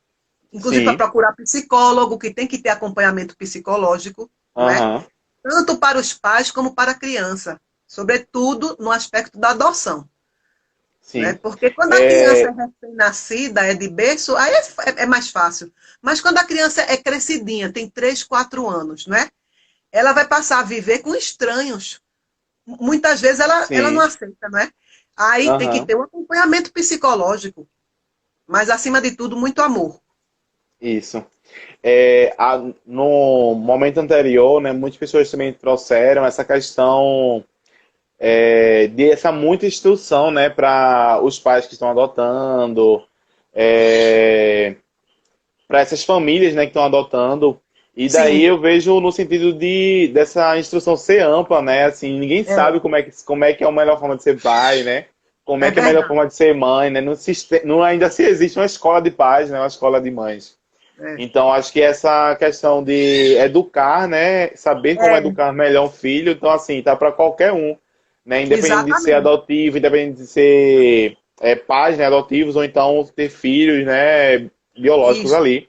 inclusive para Sim. procurar psicólogo, que tem que ter acompanhamento psicológico, não é? Aham. Tanto para os pais como para a criança, sobretudo no aspecto da adoção. Né? Sim. Porque quando a criança é É, recém-nascida, é de berço, aí é mais fácil. Mas quando a criança é crescidinha, tem 3, 4 anos, né? Ela vai passar a viver com estranhos. Muitas vezes ela não sim. aceita, né? Aí tem que Aham. ter um acompanhamento psicológico, mas acima de tudo, muito amor. Isso. No momento anterior, né, muitas pessoas também trouxeram essa questão de essa muita instrução, né, para os pais que estão adotando, para essas famílias, né, que estão adotando. E daí Sim, eu vejo no sentido dessa instrução ser ampla, né? Assim, ninguém sabe é, como é que é a melhor forma de ser pai, né? Como é é que é a melhor verdade. forma de ser mãe, né? Não ainda se existe uma escola de pais, né? Uma escola de mães. É, Então, acho que essa questão de educar, né? Saber como é, educar melhor um filho, então, assim, tá para qualquer um, né? Independente de ser exatamente, adotivo, independente de ser pais, né, adotivos, ou então ter filhos, né? Biológicos isso, ali.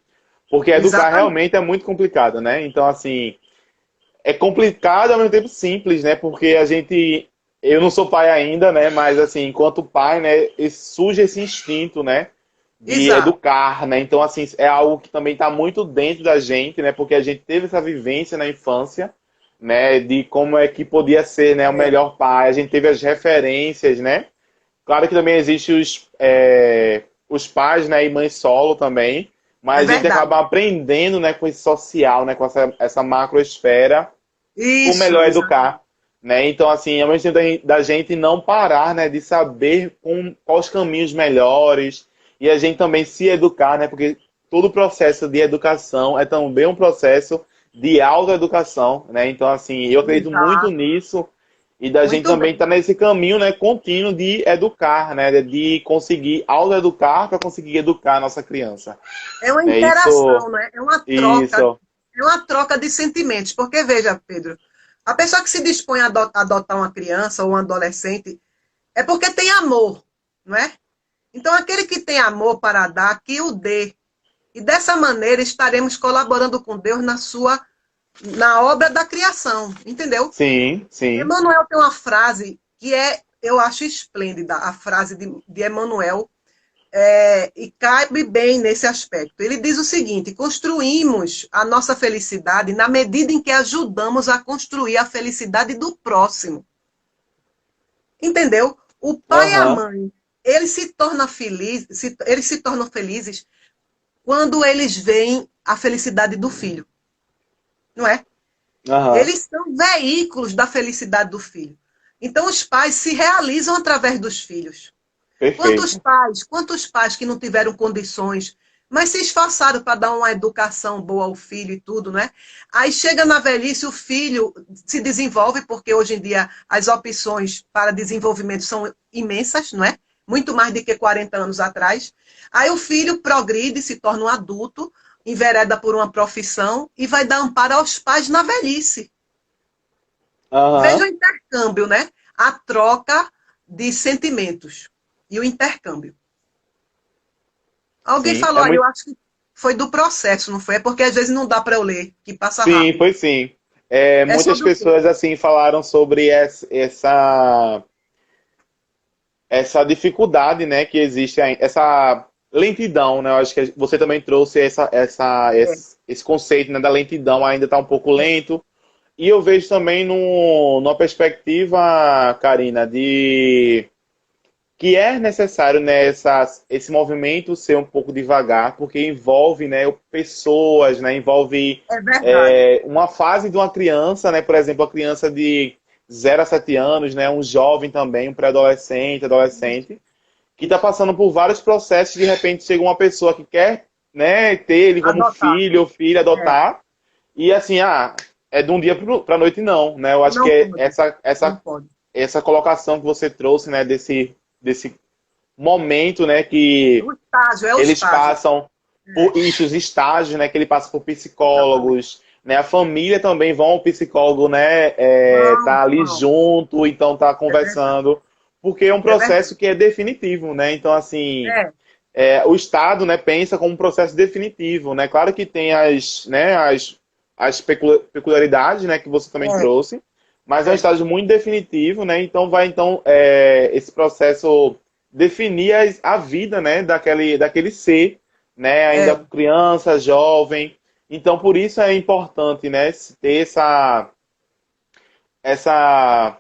Porque educar exatamente. realmente é muito complicado, né? Então, assim, é complicado ao mesmo tempo simples, né? Porque a gente. Eu não sou pai ainda, né? Mas, assim, enquanto pai, né? Surge esse instinto, né? De Exato, educar, né? Então, assim, é algo que também está muito dentro da gente, né? Porque a gente teve essa vivência na infância, né? De como é que podia ser, né? O é, melhor pai. A gente teve as referências, né? Claro que também existem os pais, né? E mães solo também. é Mas a gente verdade. acaba aprendendo, né? Com esse social, né? Com essa macroesfera, como Isso, melhor exatamente. educar, né? Então, assim, ao mesmo tempo da gente não parar, né? De saber quais caminhos melhores e a gente também se educar, né? Porque todo o processo de educação é também um processo de autoeducação, né? Então, assim, eu acredito muito Exato. nisso e da gente Muito também bem. estar nesse caminho, né? Contínuo de educar, né? De conseguir autoeducar para conseguir educar a nossa criança, É uma né? Isso, interação, né? isso, É uma troca de sentimentos. Porque, veja, Pedro, a pessoa que se dispõe a adotar uma criança ou um adolescente é porque tem amor, não é? Então, aquele que tem amor para dar, que o dê. E dessa maneira estaremos colaborando com Deus na obra da criação, entendeu? sim, sim. Emmanuel tem uma frase que eu acho esplêndida, a frase de Emmanuel, e cabe bem nesse aspecto. Ele diz o seguinte: construímos a nossa felicidade na medida em que ajudamos a construir a felicidade do próximo. Entendeu? O pai e a Aham, mãe, eles se tornam felizes quando eles veem a felicidade do filho, não é? aham. Eles são veículos da felicidade do filho. Então, os pais se realizam através dos filhos. Perfeito. Quantos pais que não tiveram condições, mas se esforçaram para dar uma educação boa ao filho e tudo, né? Aí chega na velhice, o filho se desenvolve, porque hoje em dia as opções para desenvolvimento são imensas, não é? Muito mais do que 40 anos atrás. Aí o filho progride, se torna um adulto, envereda por uma profissão e vai dar amparo aos pais na velhice. Veja o Aham. intercâmbio, né? A troca de sentimentos e o intercâmbio. Alguém Sim, falou é aí, eu muito. acho que foi do processo, não foi? É porque às vezes não dá para eu ler, que passa Sim, rápido. foi sim. É, É muitas sobre o quê? pessoas assim falaram sobre essa dificuldade, né, que existe, essa lentidão, né? Eu acho que você também trouxe É, esse conceito, né, da lentidão ainda está um pouco é, lento. E eu vejo também numa perspectiva, Karina, de que é necessário, né, esse movimento ser um pouco devagar, porque envolve, né, pessoas, né, envolve é verdade. uma fase de uma criança, né, por exemplo, a criança de 0 a 7 anos, né, um jovem também, um pré-adolescente, adolescente, que está passando por vários processos, de repente chega uma pessoa que quer, né, ter ele como Adotar. filho ou filha, É, adotar, e assim, é de um dia para a noite não, né? Eu acho que não é pode, não pode. essa colocação que você trouxe, né, desse momento, né, que O estágio, é o eles estágio. passam É, por isso, os estágios, né, que ele passa por exatamente. psicólogos, né, a família também vão ao psicólogo, né, Não, tá ali não. junto, então tá É verdade. conversando, porque é um É verdade. processo que é definitivo, né, então assim, É, o Estado, né, pensa como um processo definitivo, né, claro que tem as peculiaridades, né, que você também é, trouxe, mas é um é. estágio muito definitivo, né, então vai, então, esse processo definir a vida, né, daquele ser, né, ainda É. criança, jovem. Então, por isso é importante, né, ter essa,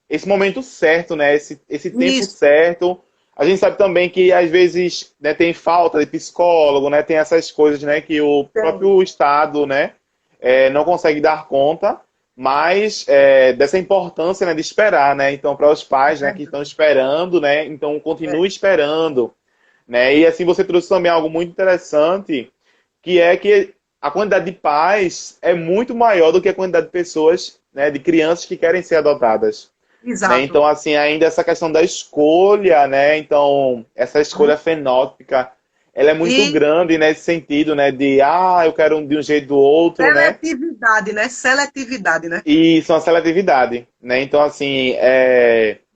esse momento certo, né, esse tempo Isso. certo. A gente sabe também que às vezes, né, tem falta de psicólogo, né, tem essas coisas, né, que o Tem. próprio Estado, né, não consegue dar conta, mas dessa importância, né, de esperar, né. Então, para os É pais, né, que estão verdade. esperando, né, então É. continue esperando, né. E assim você trouxe também algo muito interessante, que é que a quantidade de pais é muito maior do que a quantidade de pessoas, né, de crianças que querem ser adotadas, né? Exato. Então, assim, ainda essa questão da escolha, né? Então, essa escolha fenótipica, ela é muito E grande nesse sentido, né? Eu quero um de um jeito do outro, né? seletividade, né? Seletividade, né? E isso é uma seletividade, né? Então, assim,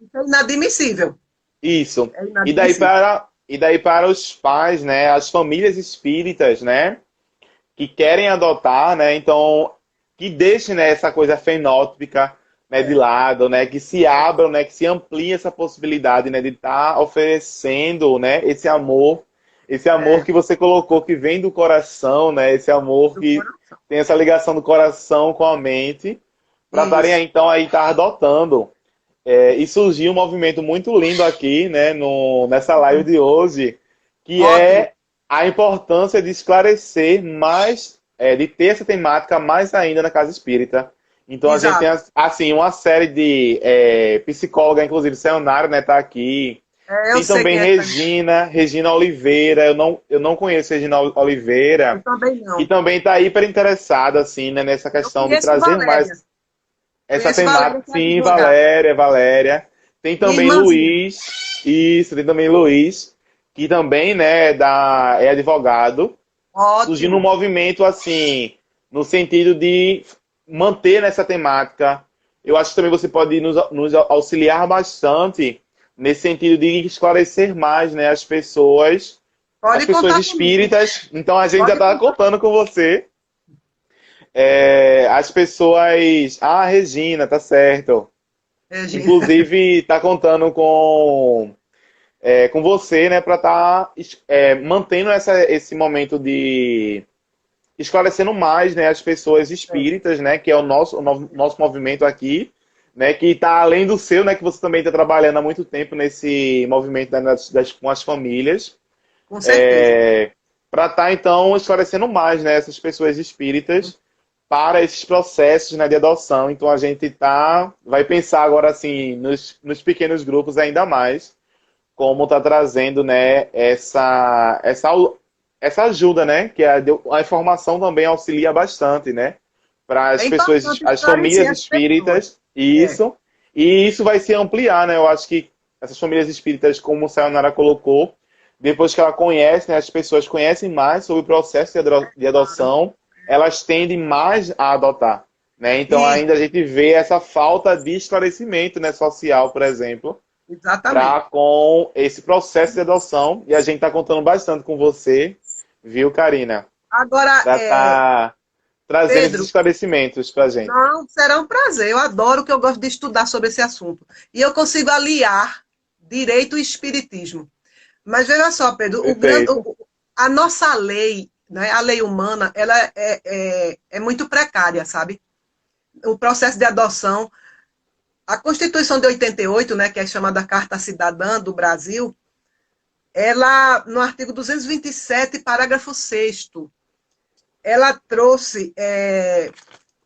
Isso é inadmissível. isso. É inadmissível. E daí para os pais, né? As famílias espíritas, né? Que querem adotar, né? Então, que deixem, né, essa coisa fenótipica, né, de É, lado, né? Que se abram, né? Que se amplie essa possibilidade, né? De estar oferecendo, né? Esse amor é, que você colocou que vem do coração, né? Esse amor do que coração. tem essa ligação do coração com a mente, para estarem Isso. aí, então aí estar adotando. E surgiu um movimento muito lindo aqui, né? No, nessa live de hoje, que Ótimo. é a importância de esclarecer mais, de ter essa temática mais ainda na casa espírita. Então a gente tem Exato. assim uma série de psicóloga, inclusive Sayonara, né, tá aqui. É, eu Tem sei também quem é também. Regina Oliveira. Eu não conheço Regina Eu Oliveira, também que não. também está hiper interessada assim, né, nessa Eu questão de conheço trazer Valéria. mais essa Conheço Valéria, temática. que é Sim, advogada. Valéria. Tem Minha também irmãzinha. Luiz. Isso, tem também Luiz, que também, né, é advogado, surgindo um Ótimo. movimento assim, no sentido de manter nessa temática. Eu acho que também você pode nos auxiliar bastante nesse sentido de esclarecer mais, né, as Pode pessoas contar comigo. espíritas. Então a gente já Pode está contar. contando com você. As pessoas. Ah, Regina, tá certo. Regina. Inclusive, tá contando com você, né, para estar mantendo esse momento de esclarecendo mais, né, as pessoas É, espíritas, né, que é o nosso movimento aqui, né, que está além do seu, né, que você também está trabalhando há muito tempo nesse movimento com as famílias, com certeza. para estar, então, esclarecendo mais, né, essas pessoas espíritas, para esses processos, né, de adoção. Então a gente vai pensar agora assim nos pequenos grupos ainda mais, como está trazendo, né, essa ajuda, né, que a informação também auxilia bastante, né, para as É pessoas, importante as esclarecer famílias as pessoas. espíritas, É, e isso vai se ampliar, né, eu acho que essas famílias espíritas, como a Sayonara colocou, depois que ela conhece, né, as pessoas conhecem mais sobre o processo de claro. adoção, elas tendem mais a adotar, né, então E, ainda a gente vê essa falta de esclarecimento, né, social, por exemplo, exatamente. para com esse processo de adoção. E a gente está contando bastante com você, viu, Karina? Agora, Para estar trazendo esses Pedro, esclarecimentos para a gente. não, será um prazer. Eu adoro que eu gosto de estudar sobre esse assunto. E eu consigo aliar direito e espiritismo. Mas veja só, Pedro, Perfeito. a nossa lei, né, a lei humana, ela é muito precária, sabe? O processo de adoção, a Constituição de 88, né, que é chamada Carta Cidadã do Brasil, ela, no artigo 227, parágrafo 6º, ela trouxe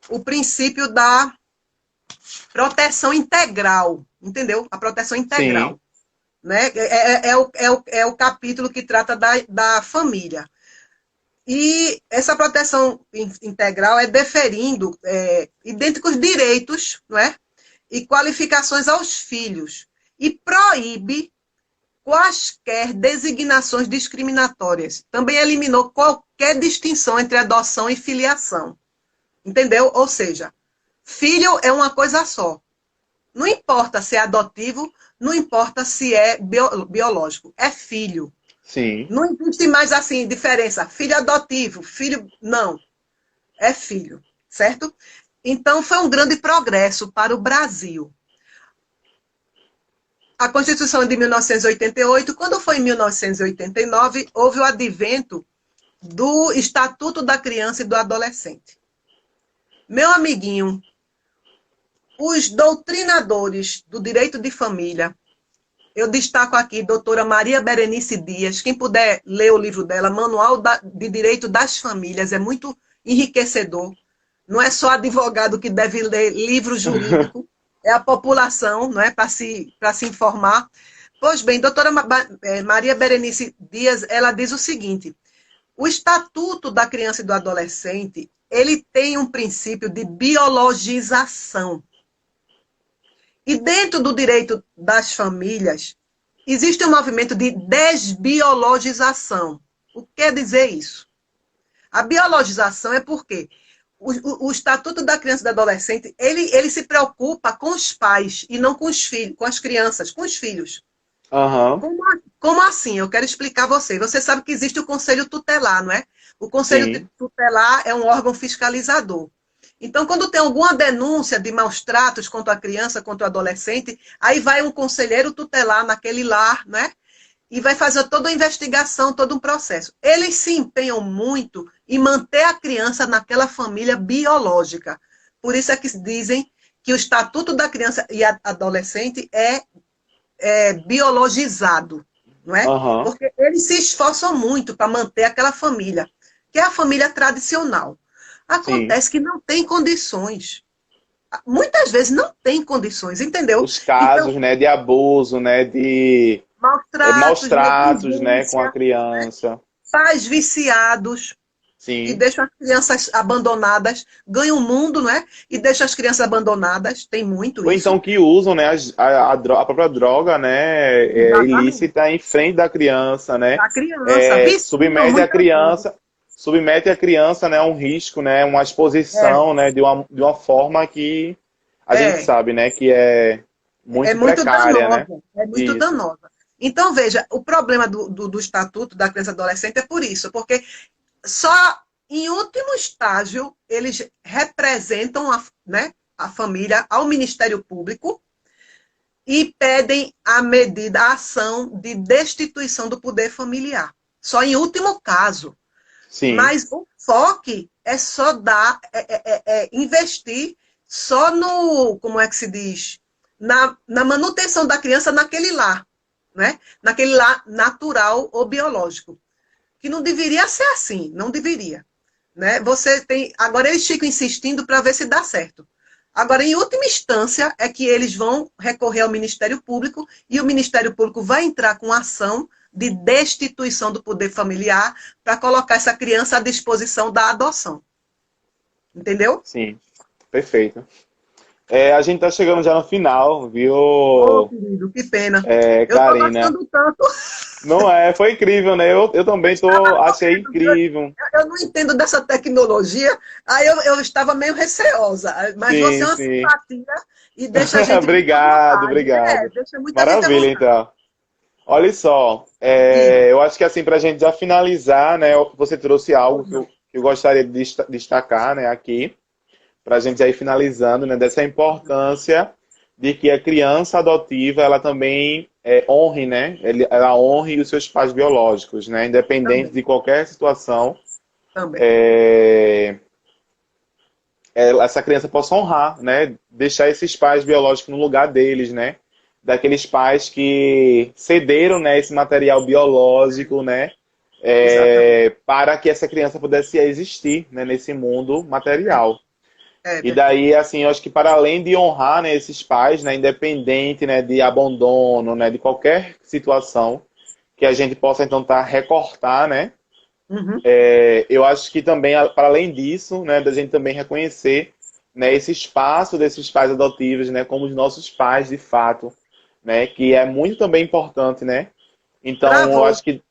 o princípio da proteção integral, entendeu? A proteção Sim, integral. Né? É o capítulo que trata da família. E essa proteção integral é deferindo idênticos direitos, não é? E qualificações aos filhos. E proíbe quaisquer designações discriminatórias. Também eliminou qualquer distinção entre adoção e filiação. Entendeu? Ou seja, filho é uma coisa só. Não importa se é adotivo, não importa se é biológico, é filho. sim. Não existe mais assim diferença, filho adotivo, filho não, é filho, certo? Então foi um grande progresso para o Brasil. A Constituição de 1988, quando foi em 1989, houve o advento do Estatuto da Criança e do Adolescente. Meu amiguinho, os doutrinadores do direito de família, eu destaco aqui doutora Maria Berenice Dias, quem puder ler o livro dela, Manual de Direito das Famílias, é muito enriquecedor. Não é só advogado que deve ler livro jurídico, é a população, não é, para se informar. Pois bem, doutora Maria Berenice Dias, ela diz o seguinte: o Estatuto da Criança e do Adolescente, ele tem um princípio de biologização. E dentro do direito das famílias, existe um movimento de desbiologização. O que quer dizer isso? A biologização é porque o Estatuto da Criança e do Adolescente, ele se preocupa com os pais e não com os filhos, com as crianças, com os filhos. Aham. Como assim? Eu quero explicar a você. Você sabe que existe o Conselho Tutelar, não é? O Conselho Sim. Tutelar é um órgão fiscalizador. Então, quando tem alguma denúncia de maus tratos contra a criança, contra o adolescente, aí vai um conselheiro tutelar naquele lar, né? E vai fazer toda a investigação, todo um processo. Eles se empenham muito em manter a criança naquela família biológica. Por isso é que dizem que o Estatuto da Criança e Adolescente é biologizado, não é? Aham. Porque eles se esforçam muito para manter aquela família, que é a família tradicional. Sim. Acontece que não tem condições. Muitas vezes não tem condições, entendeu? Os Então, casos, né, de abuso, né, de maus maus tratos, tratos, né, com a negligência, criança. pais viciados que Sim. deixam as crianças abandonadas, ganham o mundo, não é? E deixam as crianças abandonadas, tem muito Ou então isso. que usam, né, a própria droga, né, Exatamente. ilícita em frente da criança, né, A criança, viciam muitas vezes. submete a criança, né, a um risco, né, uma É, exposição, né, de uma forma que a gente é. sabe, né, que é É muito muito precária, né? danosa, é muito Isso. danosa. Então, veja, o problema do Estatuto da Criança e Adolescente é por isso, porque só em último estágio eles representam a família ao Ministério Público e pedem a medida, a ação de destituição do poder familiar. Só em último caso. Sim. Mas o foco é só investir só no, como é que se diz? Na manutenção da criança naquele lar, né? Naquele lar natural ou biológico. Que não deveria ser assim, não deveria. né? Você tem. Agora eles ficam insistindo para ver se dá certo. Agora, em última instância, é que eles vão recorrer ao Ministério Público e o Ministério Público vai entrar com ação de destituição do poder familiar para colocar essa criança à disposição da adoção. Entendeu? Sim, perfeito. A gente tá chegando já no final, Ô, viu, querido, que pena. Eu tô Karina? gostando tanto. Não é? Foi incrível, né? Eu também Estava achei morrendo, viu? incrível. Eu não entendo dessa tecnologia, aí eu estava meio receosa, mas você é Sim, uma sim. simpatia e deixa a gente muito à Obrigado, vontade. É, obrigado. deixa muita gente à Maravilha, vontade. então. Olha só, Diga. eu acho que assim, para a gente já finalizar, né? Você trouxe algo que eu gostaria de destacar, né, aqui, para a gente já ir finalizando, né, dessa importância de que a criança adotiva, ela também honre, né? Ela honre os seus pais biológicos, né? Independente Também, de qualquer situação, também. essa criança possa honrar, né? Deixar esses pais biológicos no lugar deles, né? Daqueles pais que cederam, né, esse material biológico, né? Exatamente. Para que essa criança pudesse existir, né, nesse mundo material. É E verdade. daí, assim, eu acho que para além de honrar, né, esses pais, né, independente, né, de abandono, né, de qualquer situação que a gente possa então recortar, né, Uhum. eu acho que também, para além disso, né, da gente também reconhecer, né, esse espaço desses pais adotivos, né, como os nossos pais de fato, né, que é muito também importante, né. Então, eu Travou. acho que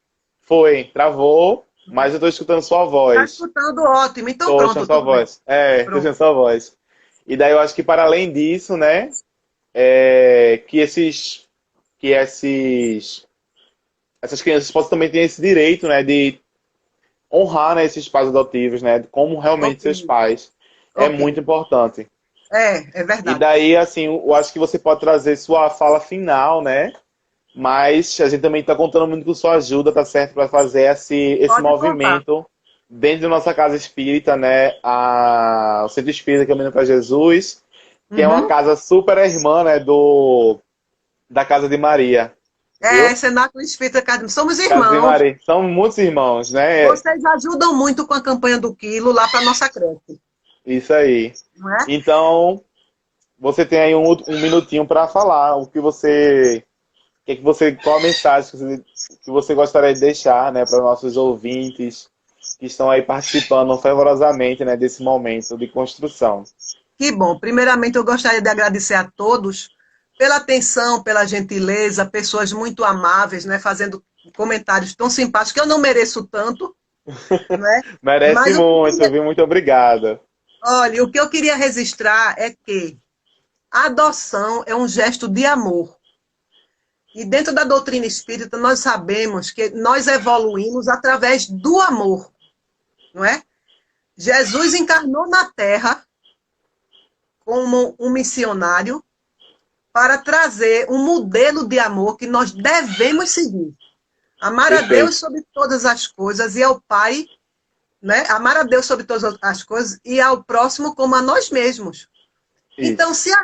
travou, mas eu estou escutando sua Está voz. escutando? Ótimo. Então Estou pronto, escutando sua tudo bem. voz. Estou Pronto. escutando sua voz. E daí eu acho que para além disso, né, que essas crianças possam também ter esse direito, né, de honrar, né, esses pais adotivos, né, como realmente Ok, seus pais. É ok. muito importante. É E verdade. daí, assim, eu acho que você pode trazer sua fala final, né, mas a gente também está contando muito com sua ajuda, tá certo, para fazer esse Pode contar. movimento dentro da nossa casa espírita, né, o Centro Espírita Caminho para Jesus, que é uma Uhum. casa super irmã, né, da Casa de Maria, É, viu? Cenáculo Espírita Cardim. Somos Casa de irmãos. Maria. São muitos irmãos, né? Vocês ajudam muito com a campanha do quilo lá para nossa creche, Isso aí. não é? Então, você tem aí um minutinho para falar qual a mensagem que você gostaria de deixar, né, para nossos ouvintes que estão aí participando fervorosamente, né, desse momento de construção. Que bom. Primeiramente, eu gostaria de agradecer a todos pela atenção, pela gentileza, pessoas muito amáveis, né, fazendo comentários tão simpáticos que eu não mereço tanto, né? Merece Mas muito, viu? Muito obrigado. olha, o que eu queria registrar é que a adoção é um gesto de amor. E dentro da doutrina espírita, nós sabemos que nós evoluímos através do amor, não é? Jesus encarnou na Terra como um missionário para trazer um modelo de amor que nós devemos seguir. Amar a Deus Perfeito. sobre todas as coisas e ao Pai, né? Amar a Deus sobre todas as coisas e ao próximo como a nós mesmos. Então, Isso. se a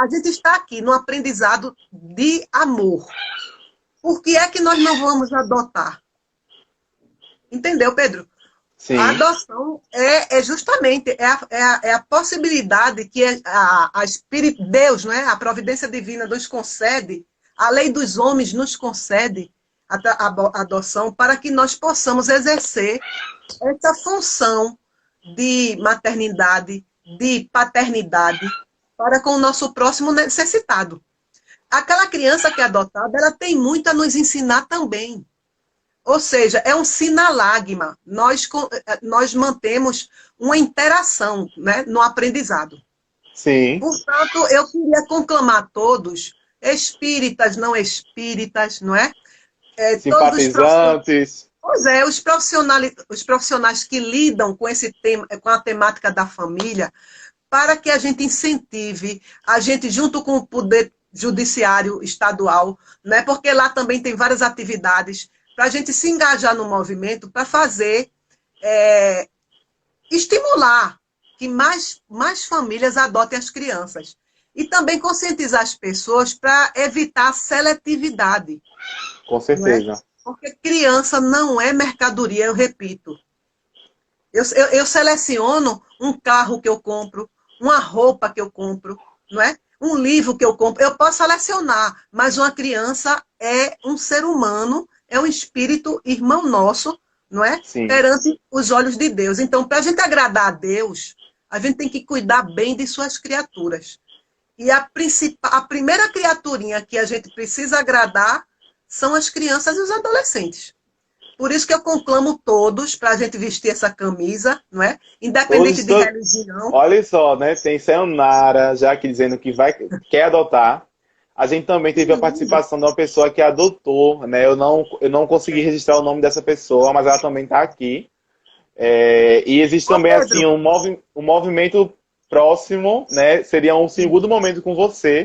gente está aqui no aprendizado de amor, por que é que nós não vamos adotar? Entendeu, Pedro? A Sim. adoção é justamente a possibilidade que a Deus, não é? A providência divina nos concede, a lei dos homens nos concede a adoção para que nós possamos exercer essa função de maternidade, de paternidade para com o nosso próximo necessitado. Aquela criança que é adotada, ela tem muito a nos ensinar também. Ou seja, é um sinalagma. Nós mantemos uma interação, né, no aprendizado. Sim. Portanto, eu queria conclamar todos, espíritas, não espíritas, não é? Todos os profissionais. Simpatizantes. Pois é, os profissionais que lidam com esse tema, com a temática da família, para que a gente incentive, a gente junto com o poder judiciário estadual, né? Porque lá também tem várias atividades para a gente se engajar no movimento para fazer, é, estimular que mais famílias adotem as crianças. E também conscientizar as pessoas para evitar a seletividade, Com não é? certeza. Porque criança não é mercadoria, eu repito. Eu seleciono um carro que eu compro, uma roupa que eu compro, não é? Um livro que eu compro. Eu posso selecionar, mas uma criança é um ser humano, é um espírito irmão nosso, não é? Sim. Perante os olhos de Deus. Então, para a gente agradar a Deus, a gente tem que cuidar bem de suas criaturas. E a primeira criaturinha que a gente precisa agradar são as crianças e os adolescentes. Por isso que eu conclamo todos para a gente vestir essa camisa, não é? Independente Todos, de todos, religião. olha só, né? Tem Sayonara já aqui dizendo que quer adotar. A gente também teve a Sim. participação de uma pessoa que adotou, né? Eu não consegui registrar o nome dessa pessoa, mas ela também está aqui. E existe Ô, também assim Pedro, um movimento próximo, né? Seria um segundo momento com você,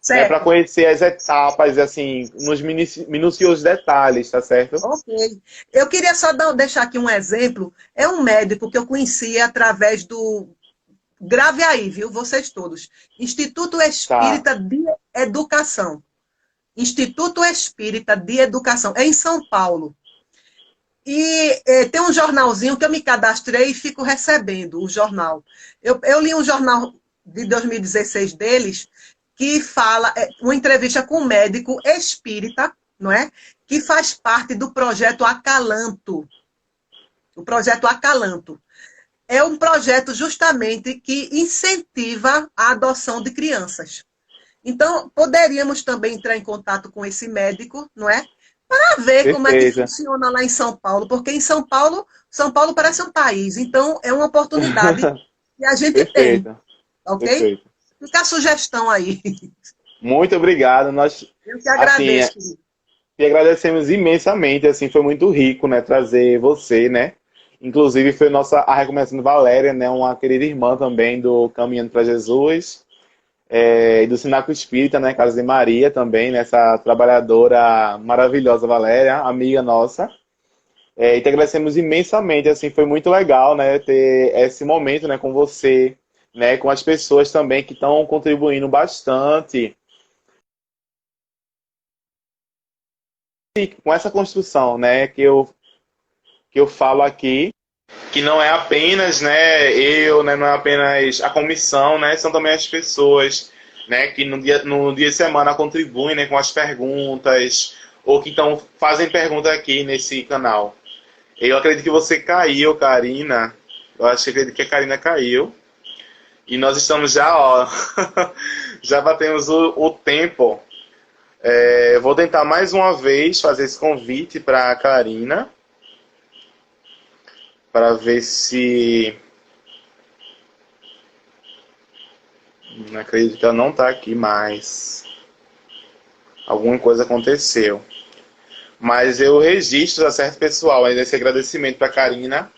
né? Para certo. conhecer as etapas, assim, nos minuciosos detalhes, tá certo? Ok. Eu queria só deixar aqui um exemplo. É um médico que eu conheci através do. Grave aí, viu? Vocês todos. Instituto Tá. Espírita de Educação. Instituto Espírita de Educação. É em São Paulo. E tem um jornalzinho que eu me cadastrei e fico recebendo o jornal. Eu li um jornal de 2016 deles que fala, uma entrevista com um médico espírita, não é? Que faz parte do projeto Acalanto. O projeto Acalanto. É um projeto justamente que incentiva a adoção de crianças. Então, poderíamos também entrar em contato com esse médico, não é? Para ver como é que Perfeito. funciona lá em São Paulo, porque em São Paulo parece um país, então é uma oportunidade que a gente tem, Perfeito. ok? Perfeito. Fica a sugestão aí. Muito obrigado. Nós, Eu que assim, agradeço, querido. te agradecemos imensamente, assim, foi muito rico, né, trazer você, né? Inclusive foi a recomendação de Valéria, né, uma querida irmã também do Caminhando para Jesus, e do Sinaco Espírita, né, Casa de Maria também, né, essa trabalhadora maravilhosa Valéria, amiga nossa. E te agradecemos imensamente, assim, foi muito legal, né, ter esse momento, né, com você, né, com as pessoas também que estão contribuindo bastante com essa construção, né, que eu falo aqui, que não é apenas, né, né, não é apenas a comissão, né, são também as pessoas, né, que no dia de semana contribuem, né, com as perguntas, ou que fazem pergunta aqui nesse canal. Eu acredito que você caiu, Karina. Acredito que a Karina caiu. E nós estamos já, ó, já batemos o tempo. Vou tentar mais uma vez fazer esse convite para a Karina, para ver se. Não acredito que ela não está aqui mais. Alguma coisa aconteceu. Mas eu registro, tá certo, pessoal, esse agradecimento para a Karina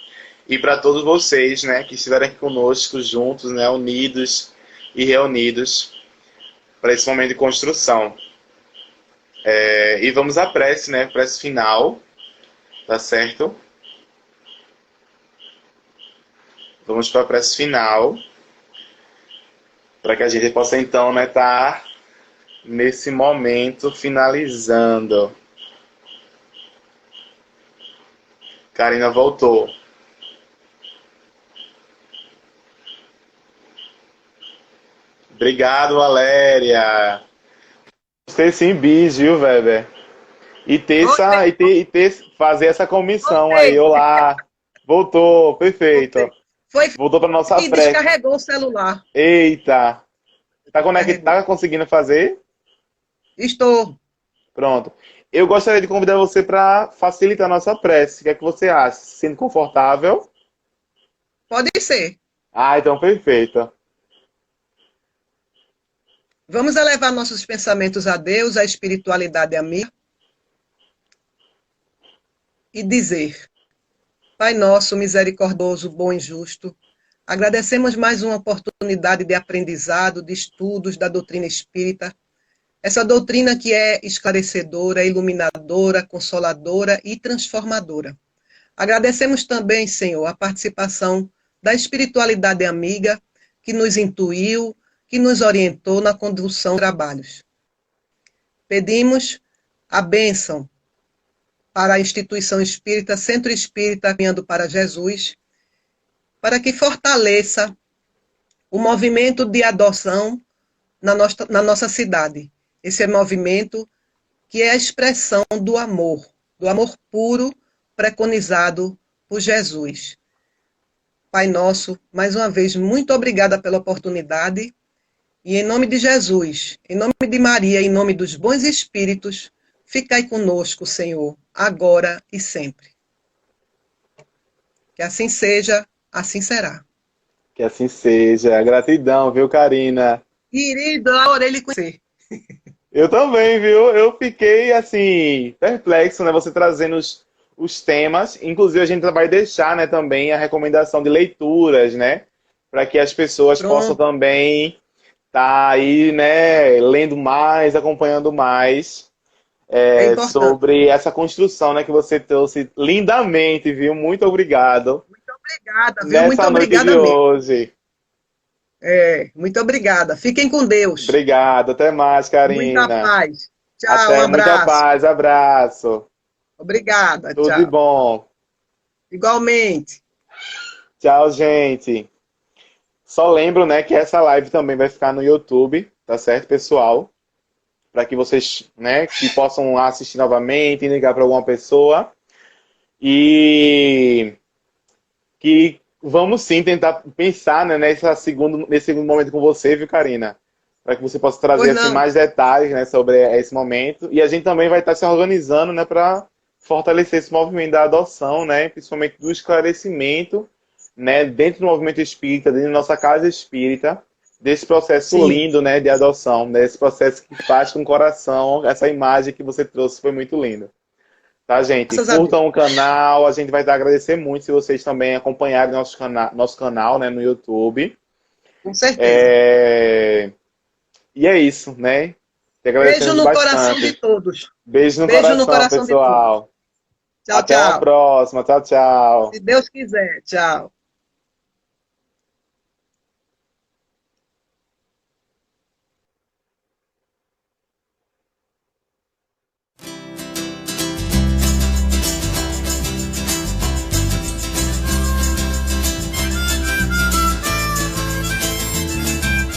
e para todos vocês, né, que estiveram aqui conosco juntos, né, unidos e reunidos para esse momento de construção. E vamos à prece, né, prece final, tá certo? Vamos para a prece final, para que a gente possa então, né, estar nesse momento finalizando. Karina voltou. Obrigado, Valéria. Você sim bis, viu, Weber? Fazer essa comissão aí. Voltei, Olá. Voltou, perfeito. voltei. Foi Voltou para nossa que prece. descarregou o celular. Eita. Tá conectado? Descarregou. Tá conseguindo fazer? Estou. Pronto. Eu gostaria de convidar você para facilitar a nossa prece. O que é que você acha? Se sente confortável? Pode ser. Ah, então perfeito. Vamos elevar nossos pensamentos a Deus, à espiritualidade amiga, e dizer: Pai nosso, misericordioso, bom e justo, agradecemos mais uma oportunidade de aprendizado, de estudos da doutrina espírita, essa doutrina que é esclarecedora, iluminadora, consoladora e transformadora. Agradecemos também, Senhor, a participação da espiritualidade amiga que nos intuiu, que nos orientou na condução dos trabalhos. Pedimos a bênção para a instituição espírita, Centro Espírita Caminhando para Jesus, para que fortaleça o movimento de adoção na nossa cidade. Esse é movimento que é a expressão do amor puro preconizado por Jesus. Pai nosso, mais uma vez, muito obrigada pela oportunidade. E em nome de Jesus, em nome de Maria, em nome dos bons espíritos, ficai conosco, Senhor, agora e sempre. Que assim seja, assim será. Que assim seja. Gratidão, viu, Karina? Querido, a orelha com você. Eu também, viu? Eu fiquei, assim, perplexo, né? Você trazendo os temas. Inclusive, a gente vai deixar, né, também a recomendação de leituras, né? Para que as pessoas possam Pronto, também estar aí, né, lendo mais, acompanhando mais é importante. sobre essa construção, né, que você trouxe lindamente, viu? Muito obrigado Muito obrigada, viu? Muito nessa noite de obrigada mesmo. hoje. Muito obrigada. Fiquem com Deus. Obrigado. Até mais, Muita Karina. paz. Tchau, um Até, muita abraço. paz. Abraço. Obrigada, Tudo de tchau. bom. Igualmente. Tchau, gente. Só lembro, né, que essa live também vai ficar no YouTube, tá certo, pessoal? Para que vocês, né, que possam assistir novamente, ligar para alguma pessoa. E que vamos sim tentar pensar, né, nesse segundo momento com você, viu, Karina? Para que você possa trazer Pois assim, não. mais detalhes, né, sobre esse momento. E a gente também vai estar se organizando, né, para fortalecer esse movimento da adoção, né, principalmente do esclarecimento, né, dentro do movimento espírita, dentro da nossa casa espírita, desse processo Sim, lindo, né, de adoção, desse processo que faz com o coração. Essa imagem que você trouxe foi muito linda. Tá, gente? graças a Deus. Curtam o canal. A gente vai agradecer muito se vocês também acompanharem nosso canal, né, no YouTube. Com certeza. É... E é isso, né? Te Beijo agradecemos no coração de bastante. todos. Beijo no Beijo no coração, coração de todos. pessoal. Tchau, Até uma tchau. próxima. Tchau, tchau. Se Deus quiser. Tchau.